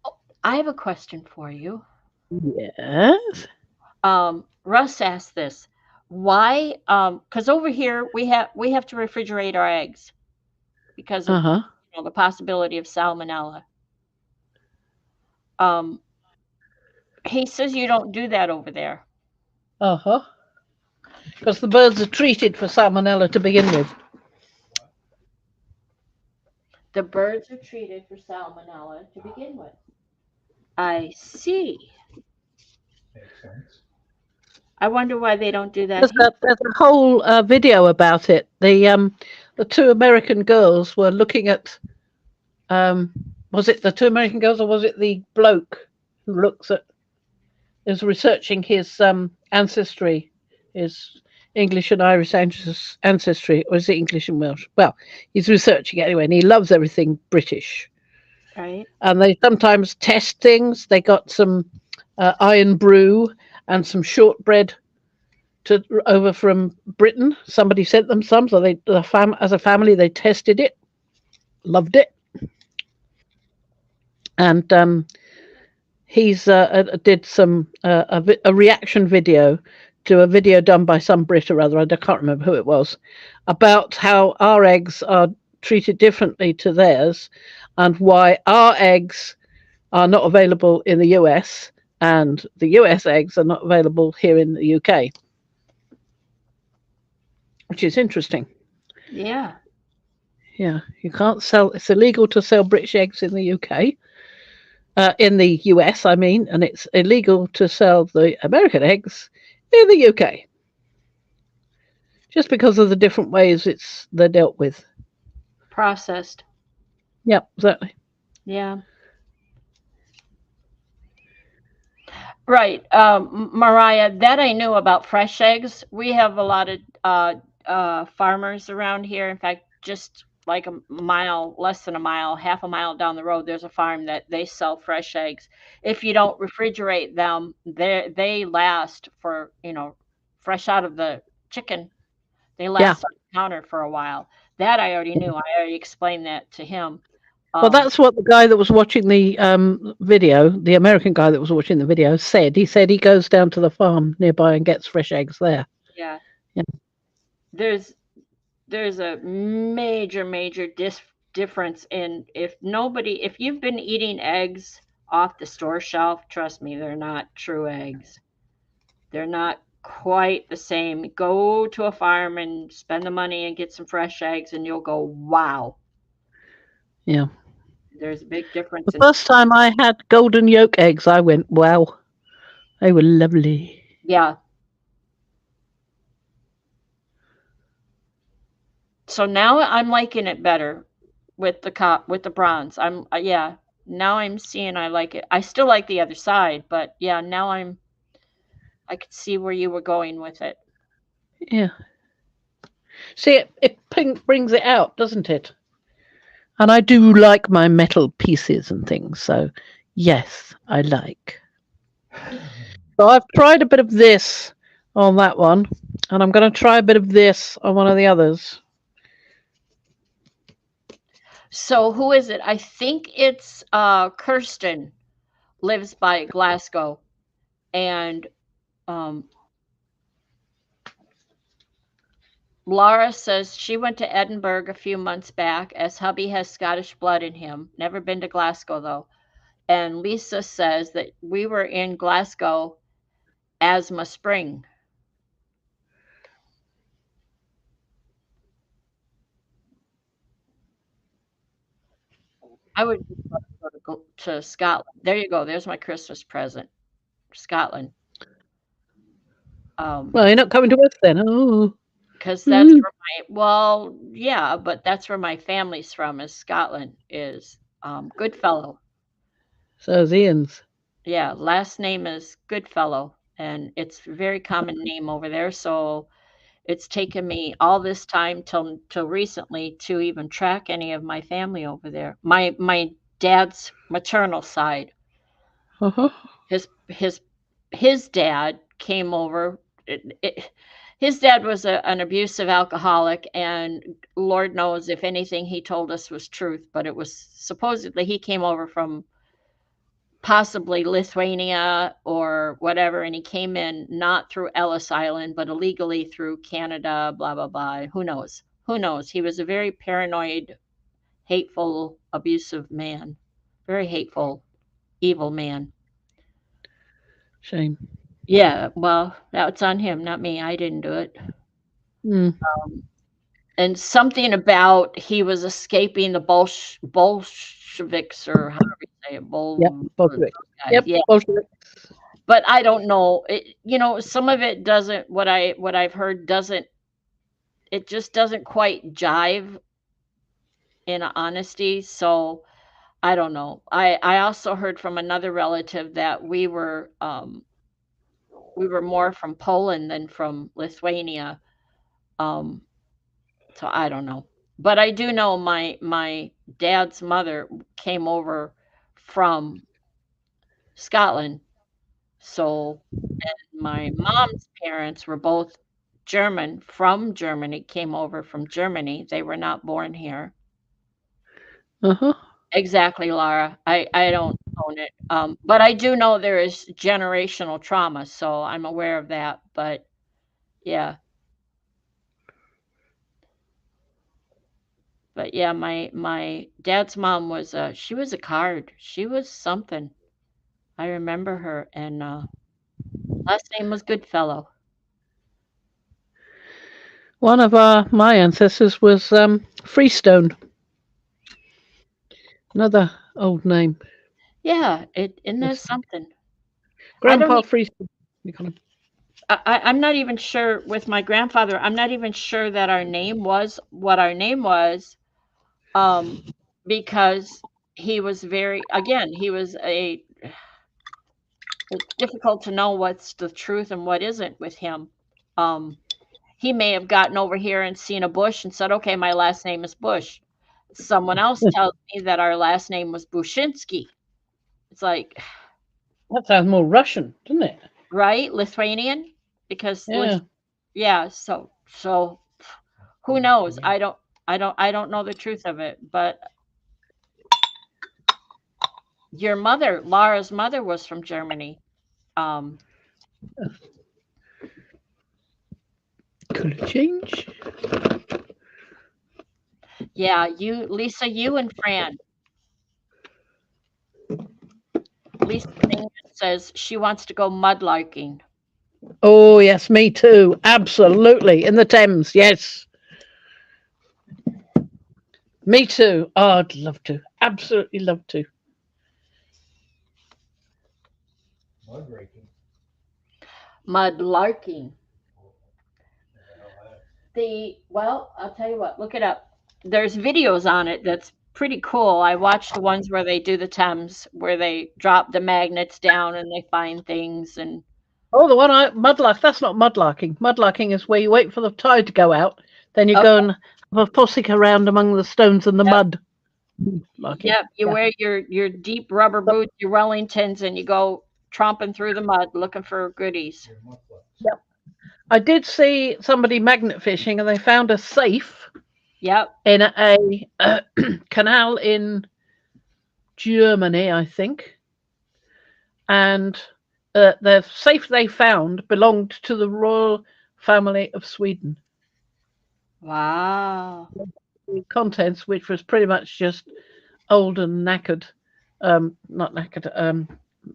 Oh, I have a question for you. Yes. Russ asked this. Why? Because over here we have to refrigerate our eggs because of Uh-huh. the possibility of salmonella. Um, he says you don't do that over there. Uh-huh. Because the birds are treated for salmonella to begin with. The birds are treated for salmonella to begin with. I see. Makes sense. I wonder why they don't do that There's here. there's a whole video about it. The two American girls were looking at was it the two American girls or was it the bloke who is researching his ancestry, his English and Irish ancestry, or is it English and Welsh? Well, he's researching it anyway, and he loves everything British. Right? And they sometimes test things. They got some iron brew and some shortbread over from Britain. Somebody sent them some, so as a family they tested it, loved it, and he's did some a reaction video to a video done by some Brit or other. I can't remember who it was, about how our eggs are treated differently to theirs, and why our eggs are not available in the US and the US eggs are not available here in the UK, which is interesting. Yeah. Yeah, you can't sell. It's illegal to sell British eggs in the UK. In the US, I mean, and it's illegal to sell the American eggs in the UK, just because of the different ways they're dealt with. Processed. Yep, exactly. Yeah. Right. Mariah, that I knew about fresh eggs. We have a lot of farmers around here. In fact, just like a mile, less than a mile, half a mile down the road, there's a farm that they sell fresh eggs. If you don't refrigerate them, they last for, fresh out of the chicken. They Yeah. last on the counter for a while. That I already knew. I already explained that to him. Well, that's what the guy that was watching the video, the American guy that was watching the video, said. He said he goes down to the farm nearby and gets fresh eggs there. Yeah. Yeah. There's a major difference in if you've been eating eggs off the store shelf, trust me, they're not true eggs. They're not quite the same. Go to a farm and spend the money and get some fresh eggs and you'll go, wow. Yeah. There's a big difference. The first time I had golden yolk eggs, I went, wow, they were lovely. Yeah. So now I'm liking it better with the bronze. Yeah. Now I'm seeing I like it. I still like the other side, but yeah, now I could see where you were going with it. Yeah. See, it brings it out, doesn't it? And I do like my metal pieces and things, so yes, I like. So I've tried a bit of this on that one, and I'm going to try a bit of this on one of the others. So who is it? I think it's Kirsten lives by Glasgow, and Laura says she went to Edinburgh a few months back, as hubby has Scottish blood in him. Never been to Glasgow though. And Lisa says that we were in Glasgow asthma spring. I would love to go to Scotland. There you go. There's my Christmas present. Scotland. Well, you're not coming to us then. Oh. Because that's where yeah, but that's where my family's from, is Scotland, is Goodfellow. So is Ian's. Yeah, last name is Goodfellow, and it's a very common name over there. So it's taken me all this time till recently to even track any of my family over there. My dad's maternal side. Uh-huh. His dad came over. His dad was an abusive alcoholic, and Lord knows if anything he told us was truth, but it was supposedly he came over from possibly Lithuania or whatever, and he came in not through Ellis Island, but illegally through Canada, blah, blah, blah. Who knows? Who knows? He was a very paranoid, hateful, abusive man. Very hateful, evil man. Shame. Yeah, well, that's on him, not me. I didn't do it. And something about he was escaping the Bolsheviks, or however you say it. Bolsheviks. Yep, yeah. Bolsheviks. But I don't know. Some of it doesn't. What I've heard doesn't. It just doesn't quite jive. In honesty, so I don't know. I also heard from another relative that we were more from Poland than from Lithuania. So I don't know. But I do know my dad's mother came over from Scotland. So, and my mom's parents were both German from Germany, came over from Germany. They were not born here. Uh-huh. Exactly, Laura. I don't own it. But I do know there is generational trauma, so I'm aware of that. But yeah, but yeah, my dad's mom was she was a card. She was something. I remember her, and last name was Goodfellow. One of my ancestors was Freestone, another old name. Yeah, it isn't that Yes. something? I don't. Grandpa Freestone. We call him. I'm not even sure with my grandfather. I'm not even sure that our name was what our name was, um, because he was very. Again, he was a. It's difficult to know what's the truth and what isn't with him. Um, he may have gotten over here and seen a Bush and said, "Okay, my last name is Bush." Someone else tells me that our last name was Bushinsky. It's like, That sounds more Russian, doesn't it? right, Lithuanian, because Yeah. yeah. So who knows? I don't know the truth of it. But your mother, Laura's mother, was from Germany. Um, Could it change? yeah, Lisa, you and Fran. Lisa Singer says she wants to go mudlarking. Oh yes, me too. Absolutely. In the Thames, yes. Me too. Oh, I'd love to. Absolutely love to. Mud raking. Mudlarking. What the hell that? I'll tell you what, look it up. There's videos on it that's pretty cool. I watched the ones where they do the Thames, where they drop the magnets down and they find things and Oh, the one I mudlark. That's not mudlarking. Mudlarking is where you wait for the tide to go out, then you okay, go and have a fossick around among the stones and the yep, mud. Larking. yep. You Yeah. wear your deep rubber But, boots, your Wellingtons, and you go tromping through the mud looking for goodies. Your mufflers. yeah. I did see somebody magnet fishing, and they found a safe Yep. in a canal in Germany, I think, and the safe they found belonged to the royal family of Sweden. Wow. The contents, which was pretty much just old and knackered, not knackered,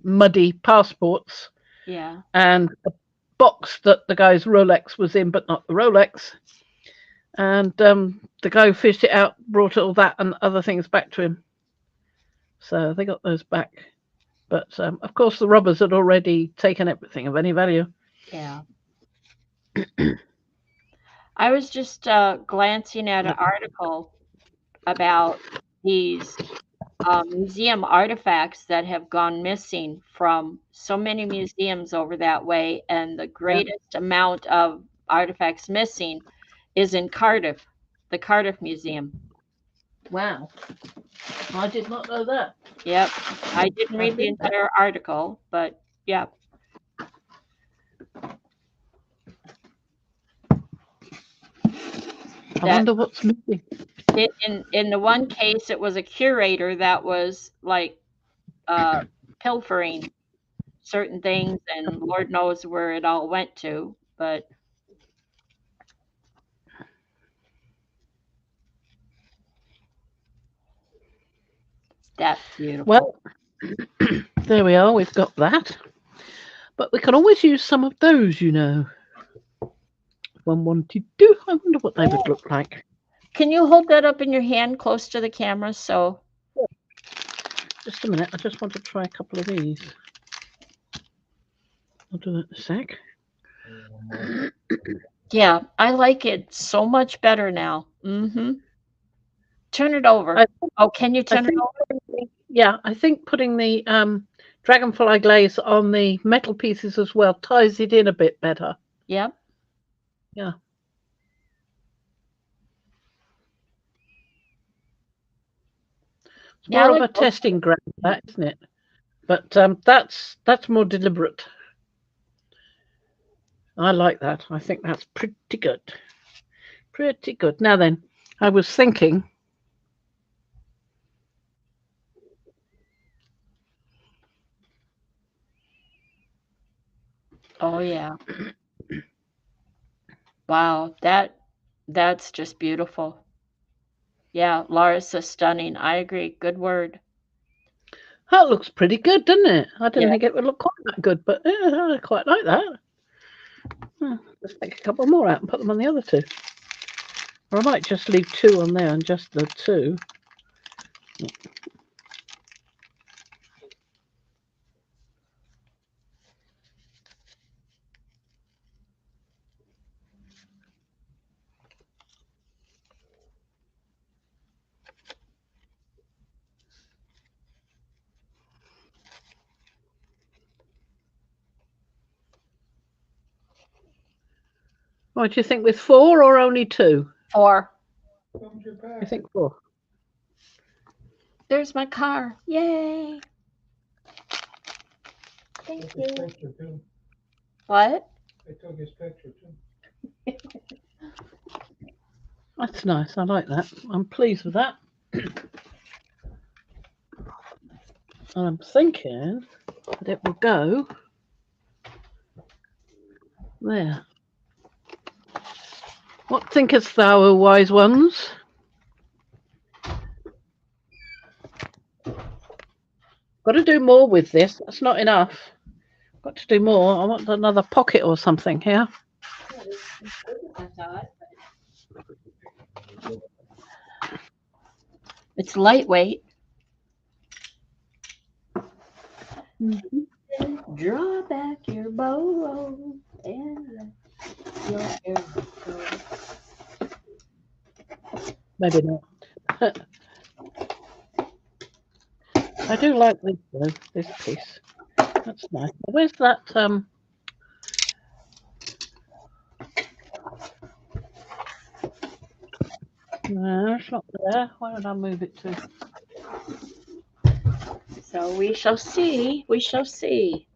muddy passports, Yeah. and a box that the guy's Rolex was in, but not the Rolex. And the guy who fished it out, brought all that and other things back to him. So they got those back. But of course, the robbers had already taken everything of any value. Yeah. I was just glancing at an article about these museum artifacts that have gone missing from so many museums over that way, and the Yeah. greatest amount of artifacts missing is in Cardiff, the Cardiff Museum. Wow. I did not know that. Yep. I didn't I've read the been there. entire article, but yeah. I That wonder what's missing. in the one case it was a curator that was like uh pilfering certain things, and Lord knows where it all went to, but that's beautiful. Well, there we are. We've got that. But we can always use some of those, you know. If one wanted to. I wonder what they would look like. Can you hold that up in your hand close to the camera? So, Just a minute. I just want to try a couple of these. I'll do that in a sec. One more. yeah, I like it so much better now. Turn it over. I, Oh, can you I turn it think, over? yeah, I think putting the dragonfly glaze on the metal pieces as well ties it in a bit better. Yep. Yeah. It's Yeah, I more of like a both. testing ground, that isn't it? But that's more deliberate. I like that. I think that's pretty good. Pretty good. Now then, I was thinking. Oh yeah. Wow, that's just beautiful. Yeah, Larsa stunning. I agree. Good word. That looks pretty good, doesn't it? I didn't Yeah. think it would look quite that good, but I quite like that. Let's take a couple more out and put them on the other two. Or I might just leave two on there and just the two. What do you think, with four or only two? 4. Comes your I pack. think four. There's my car. Yay. Thank Took his you. picture too. What? They took his picture too. That's nice. I like that. I'm pleased with that. And I'm thinking that it will go there. What thinkest thou, O wise ones? Got to do more with this. That's not enough. Got to do more. I want another pocket or something here. I thought. It's lightweight. Draw back your bow and let your hair go. Maybe not. I do like this though, this piece. That's nice. Where's that? No, it's not there. Where did I move it to? So we shall see. We shall see.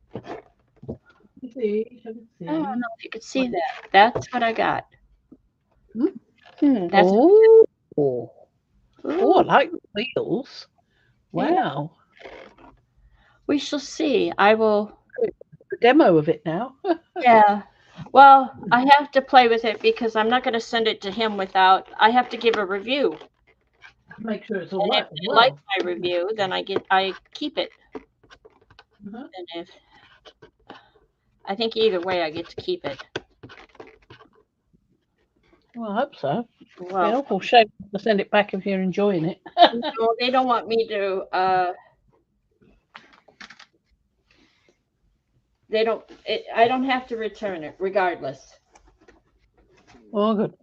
See, I don't know if you could see that. That's what I got. Hmm? That's Oh, oh, I ooh, like the wheels. yeah. Wow. We shall see. I will. A demo of it now. Yeah. Well, I have to play with it because I'm not going to send it to him without. I have to give a review. Make sure it's all And if right as they like well. my review, then I keep it. Uh-huh. And if I think either way, I get to keep it. Well, I hope so. Be an Well, awful shame to send it back if you're enjoying it. no, they don't want me to. They don't. I don't have to return it, regardless. Oh, good.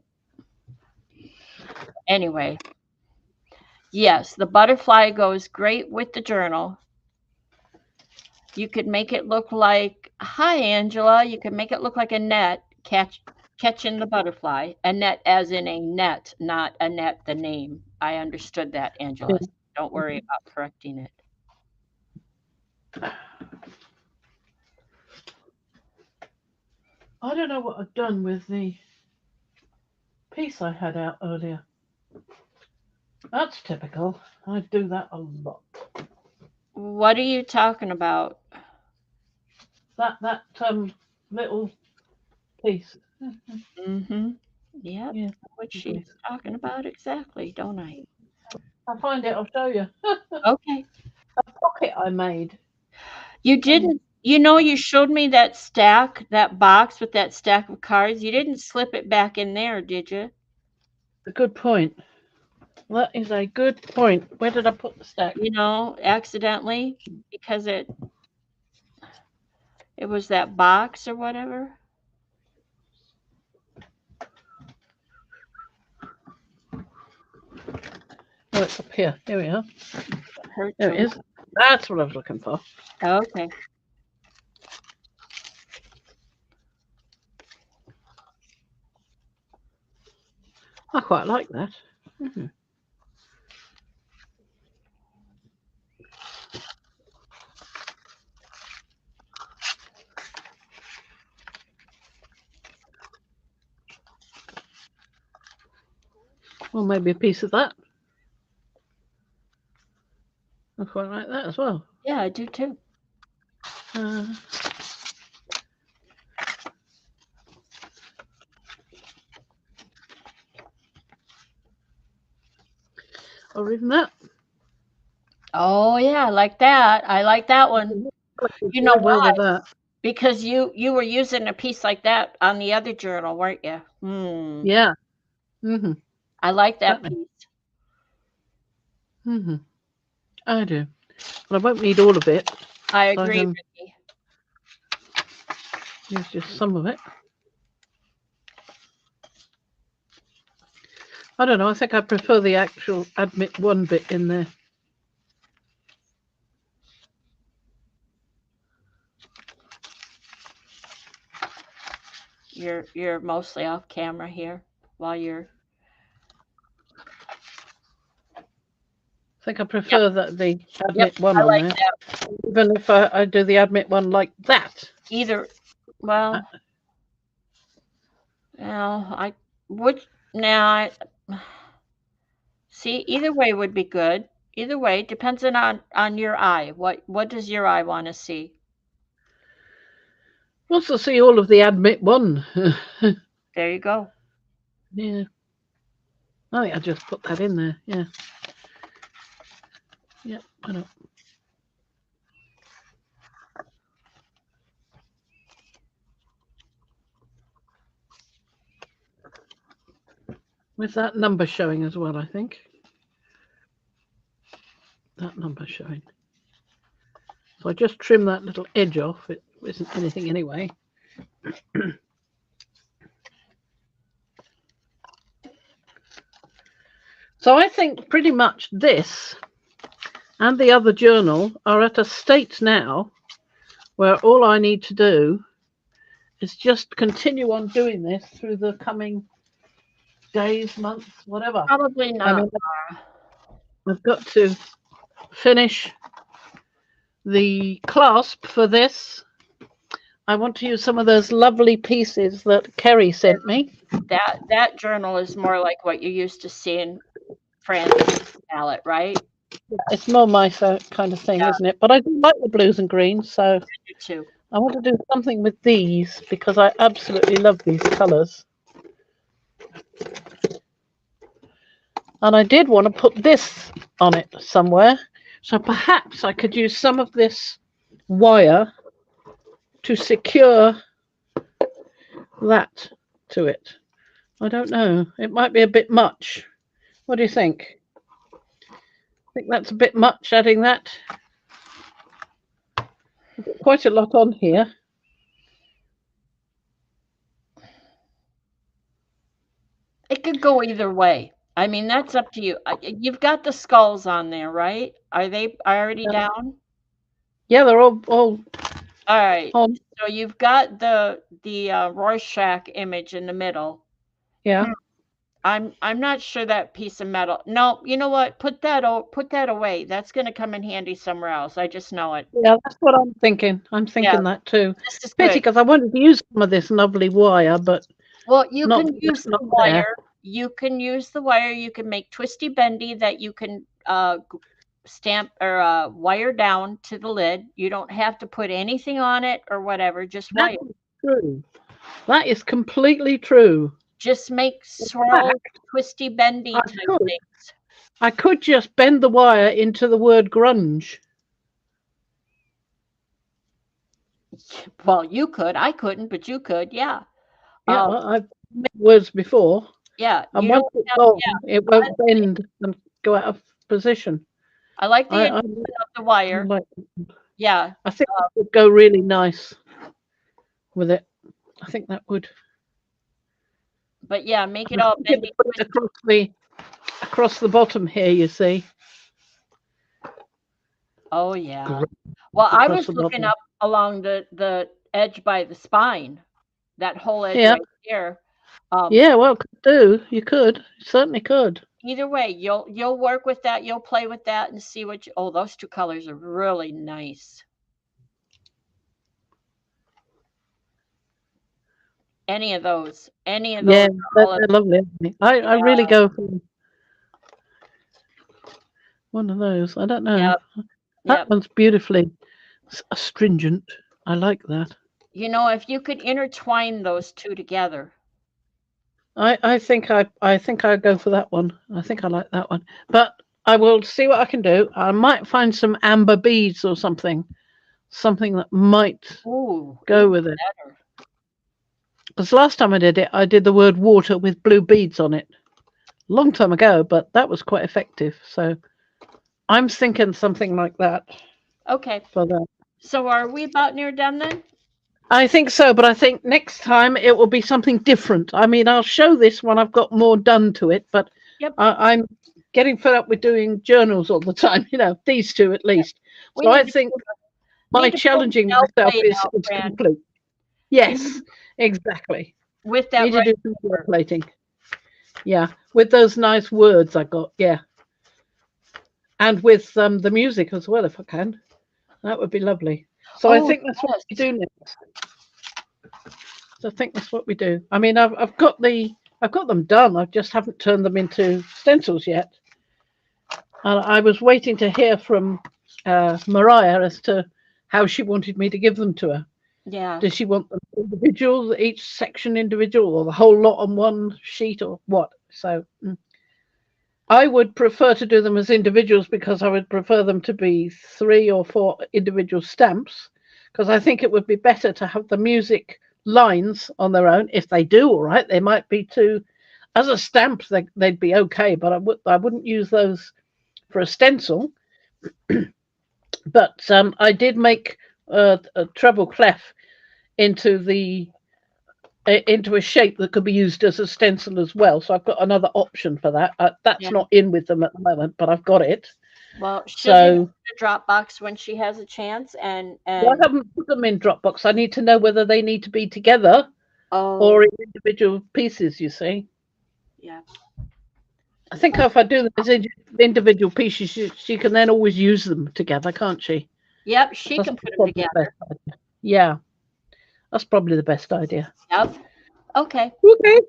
Anyway, yes, the butterfly goes great with the journal. You could make it look like, hi, Angela. You could make it look like a net catching the butterfly. A net, as in a net, not a net, the name. I understood that, Angela. Yeah. Don't worry about correcting it. I don't know what I've done with the piece I had out earlier. That's typical. I do that a lot. What are you talking about? That little piece. Mm-hmm. Yep. Yeah. What she's talking about exactly, don't I? I'll find it. I'll show you. Okay. A pocket I made. You didn't, you showed me that stack, that box with that stack of cards. You didn't slip it back in there, did you? A good point. That is a good point. Where did I put the stack? Accidentally, because it was that box or whatever. Oh, it's up here. Here we are. Hurt There it is. That's what I was looking for. Okay. I quite like that. Or maybe a piece of that. I quite like that as well. Yeah, I do too. Uh, or even that. Oh yeah, I like that. I like that one. You know Very well why? with that. Because you were using a piece like that on the other journal, weren't you? Hmm. Yeah. Mm-hmm. I like that Exactly. piece. Mm-hmm. I do. But I won't need all of it. I So I agree, can Ricky. use just some of it. I don't know. I think I prefer the actual admit one bit in there. You're mostly off camera here while you're. I think I Yep. prefer that the Yep. admit one I on like there. that. Even if I do the admit one like that. Either. Well, I would now. See, either way would be good. Either way, depending on your eye. What does your eye want to see? Wants to see all of the admit one. There you go. Yeah. I think I just put that in there. Yeah. Yeah. I don't. With that number showing as well, I think. That number showing. So I just trim that little edge off. It isn't anything anyway. So I think pretty much this and the other journal are at a state now where all I need to do is just continue on doing this through the coming days, months, whatever. Probably I not. mean, I've got to finish the clasp for this. I want to use some of those lovely pieces that Kerry sent me. That journal is more like what you used to see in Fran Violet, right? It's more my kind of thing, Yeah, isn't it? But I do like the blues and greens, so you too. I want to do something with these because I absolutely love these colours. And I did want to put this on it somewhere. So perhaps I could use some of this wire to secure that to it. I don't know. It might be a bit much. What do you think? I think that's a bit much adding that. Quite a lot on here. It could go either way. I mean, that's up to you. You've got the skulls on there, right? Are they already down? Yeah, they're all All right. on. So you've got the Rorschach image in the middle. Yeah. I'm not sure that piece of metal. No, you know what? Put that away. That's going to come in handy somewhere else. I just know it. Yeah, that's what I'm thinking. I'm Yeah, thinking that too. this is Pity good. because I wanted to use some of this lovely wire, but Well, you not can use the there. wire. You can use the wire. You can make twisty bendy that you can stamp or wire down to the lid. You don't have to put anything on it or whatever. Just That wire. is true. That is completely true. Just make In swirl, fact, twisty bendy I type could. things. I could just bend the wire into the word grunge. Well, you could. I couldn't, but you could. Yeah. Yeah, Um, I've made words before, yeah. and You once don't it's have. on, Yeah. it won't bend and go out of position. I like the I, idea I of the wire. like. Yeah. I think it would go really nice with it. I think that would. But yeah, make it I'm all going to bendy. put it across the bottom here. You see, Oh yeah. Great. Well, I Across was the looking bottom. up along the edge by the spine, that whole edge Yeah, right there. yeah. Well, could do. You could. You certainly could. Either way, you'll work with that. You'll play with that and see what you. Oh, those two colors are really nice. Any of those. Any of Yeah, those are all. they're lovely. I really Yeah. go for them. One of those. I don't know. Yep. That Yep. one's beautifully astringent. I like that. You know, if you could intertwine those two together. I think I think I'll go for that one. I think I like that one. But I will see what I can do. I might find some amber beads or something. Something that might Ooh, go even with it. better. Because last time I did the word water with blue beads on it. Long time ago, but that was quite effective. So I'm thinking something like that Okay. for that. So are we about near done then? I think so, but I think next time it will be something different. I mean, I'll show this when I've got more done to it, but Yep. I'm getting fed up with doing journals all the time, these two at least. We So I need to think need my to pull the challenging gel myself plate out, is Fran. complete. Yes, exactly. With that Need to right do some gel plating. Yeah, with those nice words I got. Yeah, and with the music as well, if I can. That would be lovely. So I Oh, think that's what we yes. do next. So I think that's what we do. I mean, I've got them done. I just haven't turned them into stencils yet. And I was waiting to hear from Mariah as to how she wanted me to give them to her. Yeah. Does she want them individual, each section individual, or the whole lot on one sheet, or what? So I would prefer to do them as individuals because I would prefer them to be 3 or 4 individual stamps. Because I think it would be better to have the music lines on their own. If they do all right, they might be two as a stamp. They'd be okay, but I wouldn't use those for a stencil. But I did make a treble clef into into a shape that could be used as a stencil as well. So I've got another option for that. That's Yeah. not in with them at the moment, but I've got it. Well, she'll do So the Dropbox when she has a chance, and I haven't put them in Dropbox. I need to know whether they need to be together oh or in individual pieces. You see, yeah, I think if I do them as individual pieces, she can then always use them together, can't she? yep, she That's can put them probably the together. best idea. Yeah, that's probably the best idea. Yep. Okay. Okay.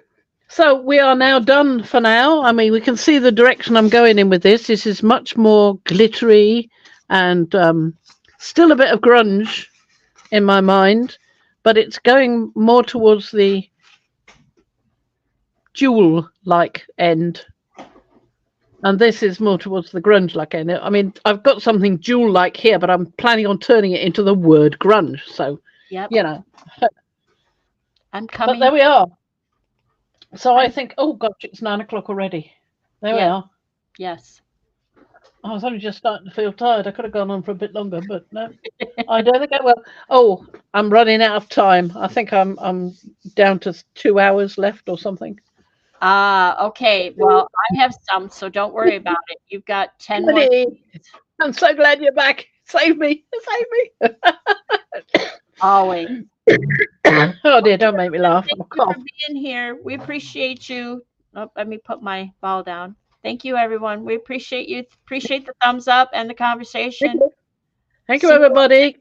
So we are now done for now. I mean, we can see the direction I'm going in with this. This is much more glittery and still a bit of grunge in my mind, but it's going more towards the jewel-like end. And this is more towards the grunge-like end. I mean, I've got something jewel-like here, but I'm planning on turning it into the word grunge. So, Yep. I'm But coming. there we are. So I think, oh gosh, it's 9 o'clock already. There we Yeah. are. Yes. I was only just starting to feel tired. I could have gone on for a bit longer, but no, I don't think I will. Oh, I'm running out of time. I think I'm down to 2 hours left or something. Okay. Well, I have some, so don't worry about it. You've got 10 more. Goody. I'm so glad you're back. Save me. Save me. Always. Oh dear, don't make me laugh. Thank I'm you for cough. being here. We appreciate you. Oh, let me put my ball down. Thank you, everyone. We appreciate you. Appreciate the thumbs up and the Thank conversation. you. Thank you, See you everybody.